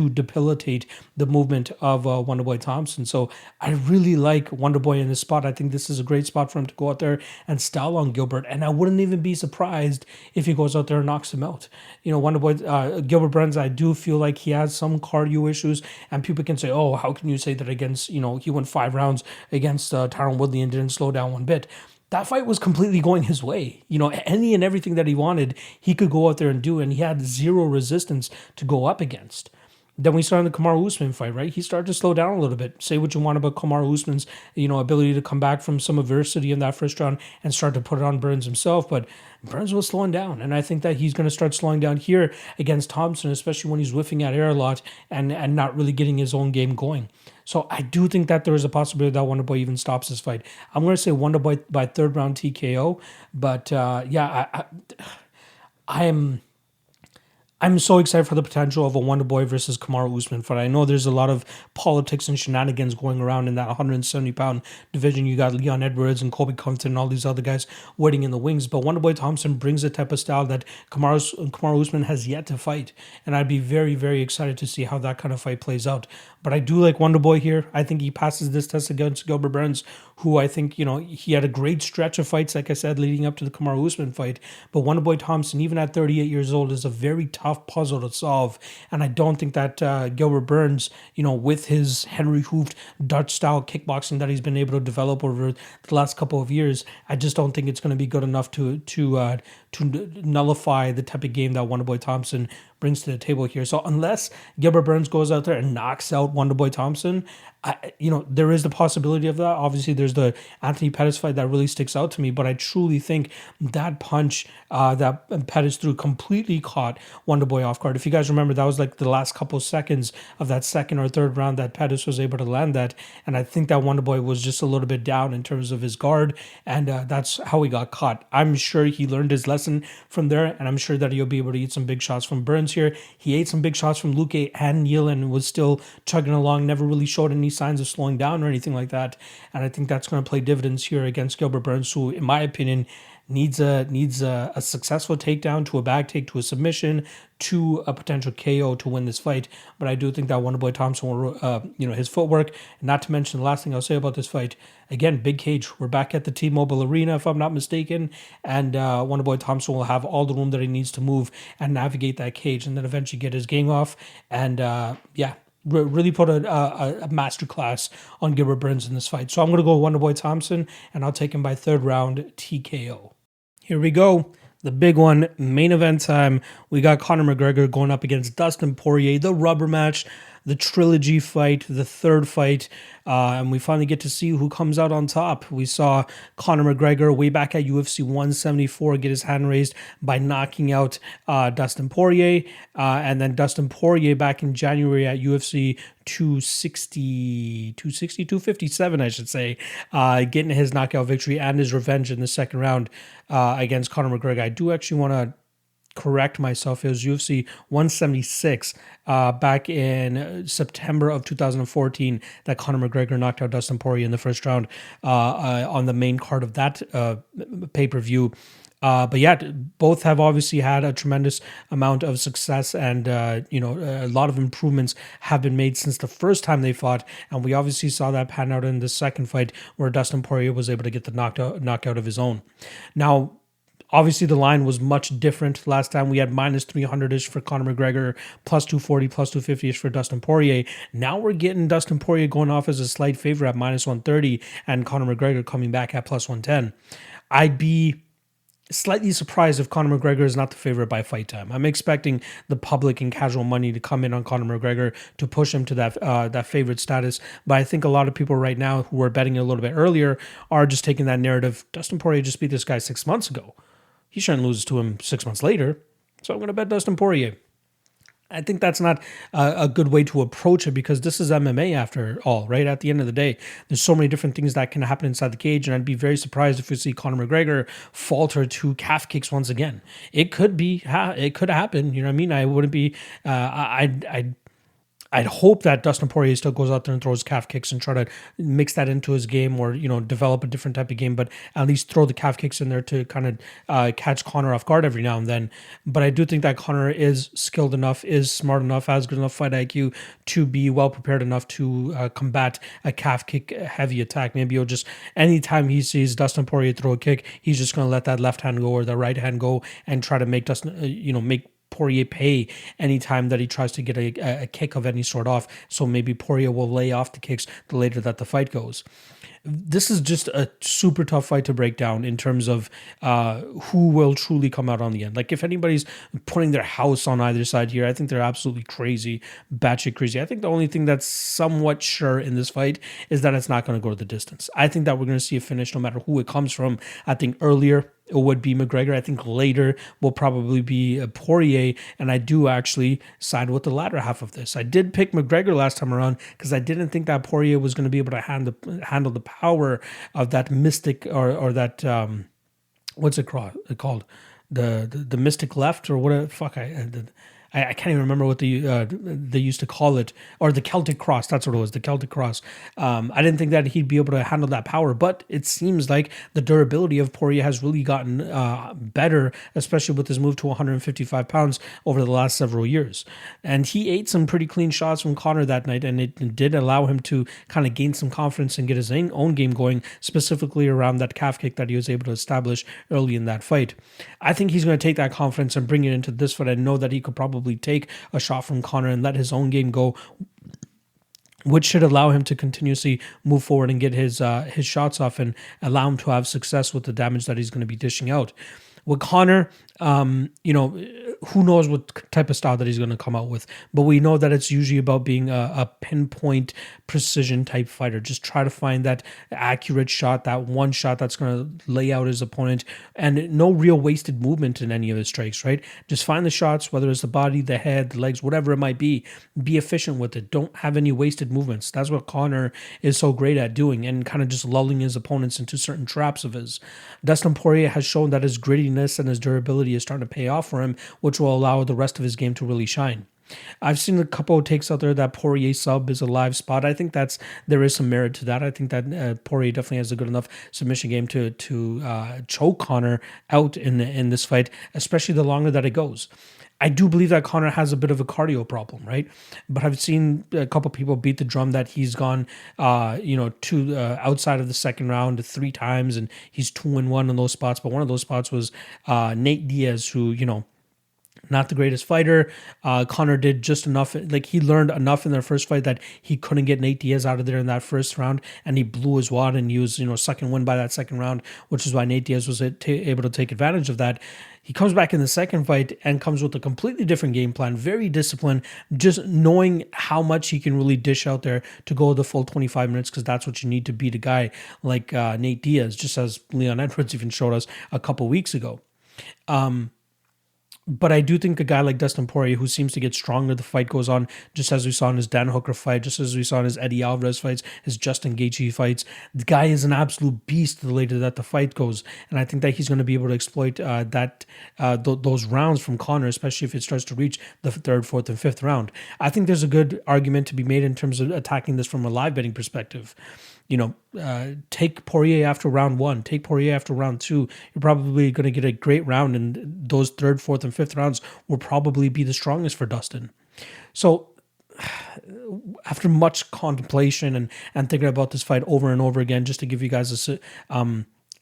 debilitate the movement of Wonderboy Thompson. So I really like Wonderboy in this spot. I think this is a great spot for him to go out there and style on Gilbert, and I wouldn't even be surprised if he goes out there and knocks him out. Wonderboy Gilbert Burns, I do feel like he has some cardio issues, and people can say, "Oh, how can you say that against he went 5 rounds against Tyron Woodley and didn't slow down one bit?" That fight was completely going his way. Any and everything that he wanted, he could go out there and do, and he had zero resistance to go up against. Then we started the Kamaru Usman fight, right? He started to slow down a little bit. Say what you want about Kamaru Usman's, ability to come back from some adversity in that first round and start to put it on Burns himself, but Burns was slowing down, and I think that he's going to start slowing down here against Thompson, especially when he's whiffing at air a lot and not really getting his own game going. So I do think that there is a possibility that Wonderboy even stops this fight. I'm going to say Wonderboy by 3rd round TKO, but I'm so excited for the potential of a Wonderboy versus Kamaru Usman fight. I know there's a lot of politics and shenanigans going around in that 170-pound division. You got Leon Edwards and Colby Covington and all these other guys waiting in the wings. But Wonderboy Thompson brings a type of style that Kamaru Usman has yet to fight. And I'd be very, very excited to see how that kind of fight plays out. But I do like Wonderboy here. I think he passes this test against Gilbert Burns, who I think, he had a great stretch of fights, like I said, leading up to the Kamaru Usman fight. But Wonderboy Thompson, even at 38 years old, is a very tough puzzle to solve. And I don't think that Gilbert Burns, with his Henry Hooft Dutch-style kickboxing that he's been able to develop over the last couple of years, I just don't think it's going to be good enough to nullify the type of game that Wonderboy Thompson brings to the table here. So unless Gilbert Burns goes out there and knocks out Wonderboy Thompson, there is the possibility of that. Obviously, there's the Anthony Pettis fight that really sticks out to me, but I truly think that punch that Pettis threw completely caught Wonderboy off guard. If you guys remember, that was like the last couple seconds of that second or third round that Pettis was able to land that, and I think that Wonderboy was just a little bit down in terms of his guard, and that's how he got caught. I'm sure he learned his lesson from there, and I'm sure that he'll be able to eat some big shots from Burns here. He ate some big shots from Luque and Neal and was still chugging along, never really showed any signs of slowing down or anything like that. And I think that's going to play dividends here against Gilbert Burns, who, in my opinion, needs a successful takedown to a bag take to a submission to a potential KO to win this fight. But I do think that Wonderboy Thompson will, his footwork. Not to mention the last thing I'll say about this fight. Again, big cage. We're back at the T-Mobile Arena, if I'm not mistaken, and Wonderboy Thompson will have all the room that he needs to move and navigate that cage, and then eventually get his game off. And really put a masterclass on Gilbert Burns in this fight. So I'm going to go Wonderboy Thompson, and I'll take him by third round TKO. Here we go. The big one, main event time. We got Conor McGregor going up against Dustin Poirier, the rubber match, the trilogy fight, the third fight, and we finally get to see who comes out on top. We saw Conor McGregor way back at UFC 174 get his hand raised by knocking out Dustin Poirier, and then Dustin Poirier back in January at UFC 257, I should say, getting his knockout victory and his revenge in the second round against Conor McGregor. I do actually want to correct myself. It was UFC 176 back in September of 2014 that Conor McGregor knocked out Dustin Poirier in the first round on the main card of that pay-per-view. But yeah, both have obviously had a tremendous amount of success, and a lot of improvements have been made since the first time they fought, and we obviously saw that pan out in the second fight where Dustin Poirier was able to get the knockout of his own. Now, obviously, the line was much different. Last time we had minus 300-ish for Conor McGregor, plus 240, plus 250-ish for Dustin Poirier. Now we're getting Dustin Poirier going off as a slight favorite at minus 130 and Conor McGregor coming back at plus 110. I'd be slightly surprised if Conor McGregor is not the favorite by fight time. I'm expecting the public and casual money to come in on Conor McGregor to push him to that favorite status. But I think a lot of people right now who were betting a little bit earlier are just taking that narrative. Dustin Poirier just beat this guy 6 months ago. He shouldn't lose to him 6 months later. So I'm going to bet Dustin Poirier. I think that's not a good way to approach it, because this is MMA after all, right? At the end of the day, there's so many different things that can happen inside the cage, and I'd be very surprised if we see Conor McGregor falter to calf kicks once again. It could happen. You know what I mean? I wouldn't be. I'd hope that Dustin Poirier still goes out there and throws calf kicks and try to mix that into his game, or develop a different type of game, but at least throw the calf kicks in there to kind of catch Conor off guard every now and then. But I do think that Conor is skilled enough, is smart enough, has good enough fight IQ to be well prepared enough to combat a calf kick heavy attack. Maybe he'll just, anytime he sees Dustin Poirier throw a kick, he's just going to let that left hand go or the right hand go and try to make make Poirier pay anytime that he tries to get a kick of any sort off. So maybe Poirier will lay off the kicks the later that the fight goes. This is just a super tough fight to break down in terms of who will truly come out on the end. Like, if anybody's putting their house on either side here, I think they're absolutely crazy, batshit crazy. I think the only thing that's somewhat sure in this fight is that it's not going to go to the distance. I think that we're going to see a finish no matter who it comes from. I think earlier it would be McGregor. I think later will probably be Poirier, and I do actually side with the latter half of this. I did pick McGregor last time around because I didn't think that Poirier was going to be able to handle the power of that mystic or that what's it called, the mystic left or whatever. I can't even remember what they used to call it, or the Celtic Cross. That's what it was, the Celtic Cross. I didn't think that he'd be able to handle that power, but it seems like the durability of Poirier has really gotten better, especially with his move to 155 pounds over the last several years. And he ate some pretty clean shots from Conor that night, and it did allow him to kind of gain some confidence and get his own game going, specifically around that calf kick that he was able to establish early in that fight. I think he's going to take that confidence and bring it into this fight. I know that he could probably take a shot from Conor and let his own game go, which should allow him to continuously move forward and get his shots off and allow him to have success with the damage that he's going to be dishing out. With Conor, Who knows what type of style that he's going to come out with. But we know that it's usually about being a pinpoint precision type fighter. Just try to find that accurate shot, that one shot that's going to lay out his opponent, and no real wasted movement in any of his strikes, right? Just find the shots, whether it's the body, the head, the legs, whatever it might be. Be efficient with it. Don't have any wasted movements. That's what Conor is so great at doing, and kind of just lulling his opponents into certain traps of his. Dustin Poirier has shown that his grittiness and his durability is starting to pay off for him, which will allow the rest of his game to really shine. I've seen a couple of takes out there that Poirier sub is a live spot. I think there is some merit to that. I think that Poirier definitely has a good enough submission game to choke Conor out in this fight, especially the longer that it goes. I do believe that Conor has a bit of a cardio problem, right? But I've seen a couple people beat the drum that he's gone, to outside of the second round 3 times, and he's 2-1 in those spots. But one of those spots was Nate Diaz, who, not the greatest fighter. Conor did just enough. Like, he learned enough in their first fight that he couldn't get Nate Diaz out of there in that first round, and he blew his wad, and he was, sucking wind by that second round, which is why Nate Diaz was able to take advantage of that. He comes back in the second fight and comes with a completely different game plan, very disciplined, just knowing how much he can really dish out there to go the full 25 minutes, because that's what you need to beat a guy like Nate Diaz, just as Leon Edwards even showed us a couple weeks ago. But I do think a guy like Dustin Poirier, who seems to get stronger the fight goes on, just as we saw in his Dan Hooker fight, just as we saw in his Eddie Alvarez fights, his Justin Gaethje fights, the guy is an absolute beast the later that the fight goes. And I think that he's going to be able to exploit those rounds from Conor, especially if it starts to reach the 3rd, 4th, and 5th round. I think there's a good argument to be made in terms of attacking this from a live betting perspective. Take Poirier after round 1, take Poirier after round 2. You're probably going to get a great round, and those 3rd, 4th, and 5th rounds will probably be the strongest for Dustin. So after much contemplation and thinking about this fight over and over again, just to give you guys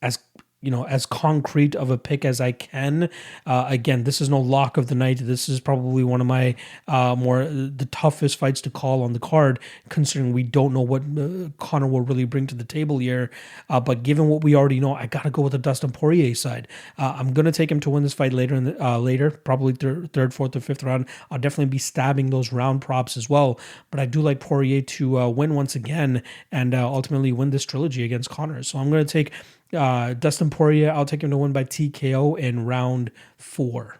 as concrete of a pick as I can. Again, this is no lock of the night. This is probably one of my the toughest fights to call on the card, considering we don't know what Conor will really bring to the table here. But given what we already know, I got to go with the Dustin Poirier side. I'm going to take him to win this fight later, probably 3rd, 4th, or 5th round. I'll definitely be stabbing those round props as well. But I do like Poirier to win once again and ultimately win this trilogy against Conor. So I'm going to take Dustin Poirier. I'll take him to win by TKO in round 4.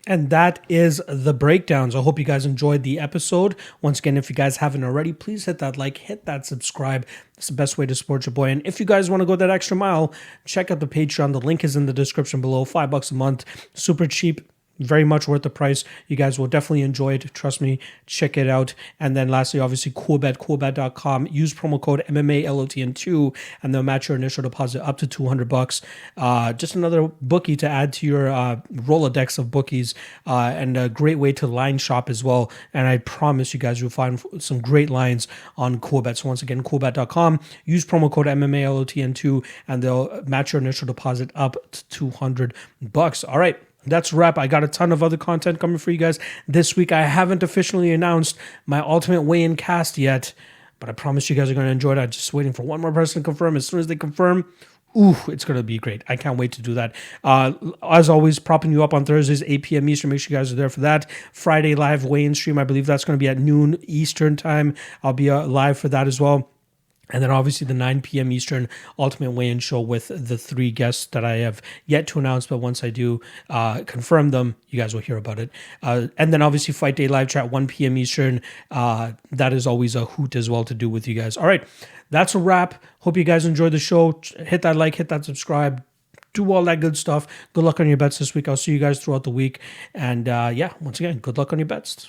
And that is the breakdowns. I hope you guys enjoyed the episode. Once again, if you guys haven't already, please hit that like, hit that subscribe. It's the best way to support your boy. And if you guys want to go that extra mile, check out the Patreon. The link is in the description below. $5 a month. Super cheap. Very much worth the price. You guys will definitely enjoy it. Trust me. Check it out. And then lastly, obviously, Coolbet, coolbet.com. Use promo code MMALOTN2 and they'll match your initial deposit up to $200. Just another bookie to add to your Rolodex of bookies and a great way to line shop as well. And I promise you guys, you'll find some great lines on Coolbet. So once again, coolbet.com. Use promo code MMALOTN2 and they'll match your initial deposit up to $200. All right. That's a wrap. I got a ton of other content coming for you guys this week. I haven't officially announced my ultimate weigh-in cast yet, but I promise you guys are going to enjoy it. I'm just waiting for one more person to confirm. As soon as they confirm, it's going to be great. I can't wait to do that. As always, propping you up on Thursdays, 8 p.m. Eastern. Make sure you guys are there for that. Friday live weigh-in stream. I believe that's going to be at noon Eastern time. I'll be live for that as well. And then obviously the 9 p.m. Eastern Ultimate Weigh-In show with the 3 guests that I have yet to announce, but once I do confirm them, you guys will hear about it. And then obviously Fight Day Live Chat, 1 p.m. Eastern. That is always a hoot as well to do with you guys. All right, that's a wrap. Hope you guys enjoyed the show. Hit that like, hit that subscribe. Do all that good stuff. Good luck on your bets this week. I'll see you guys throughout the week. And once again, good luck on your bets.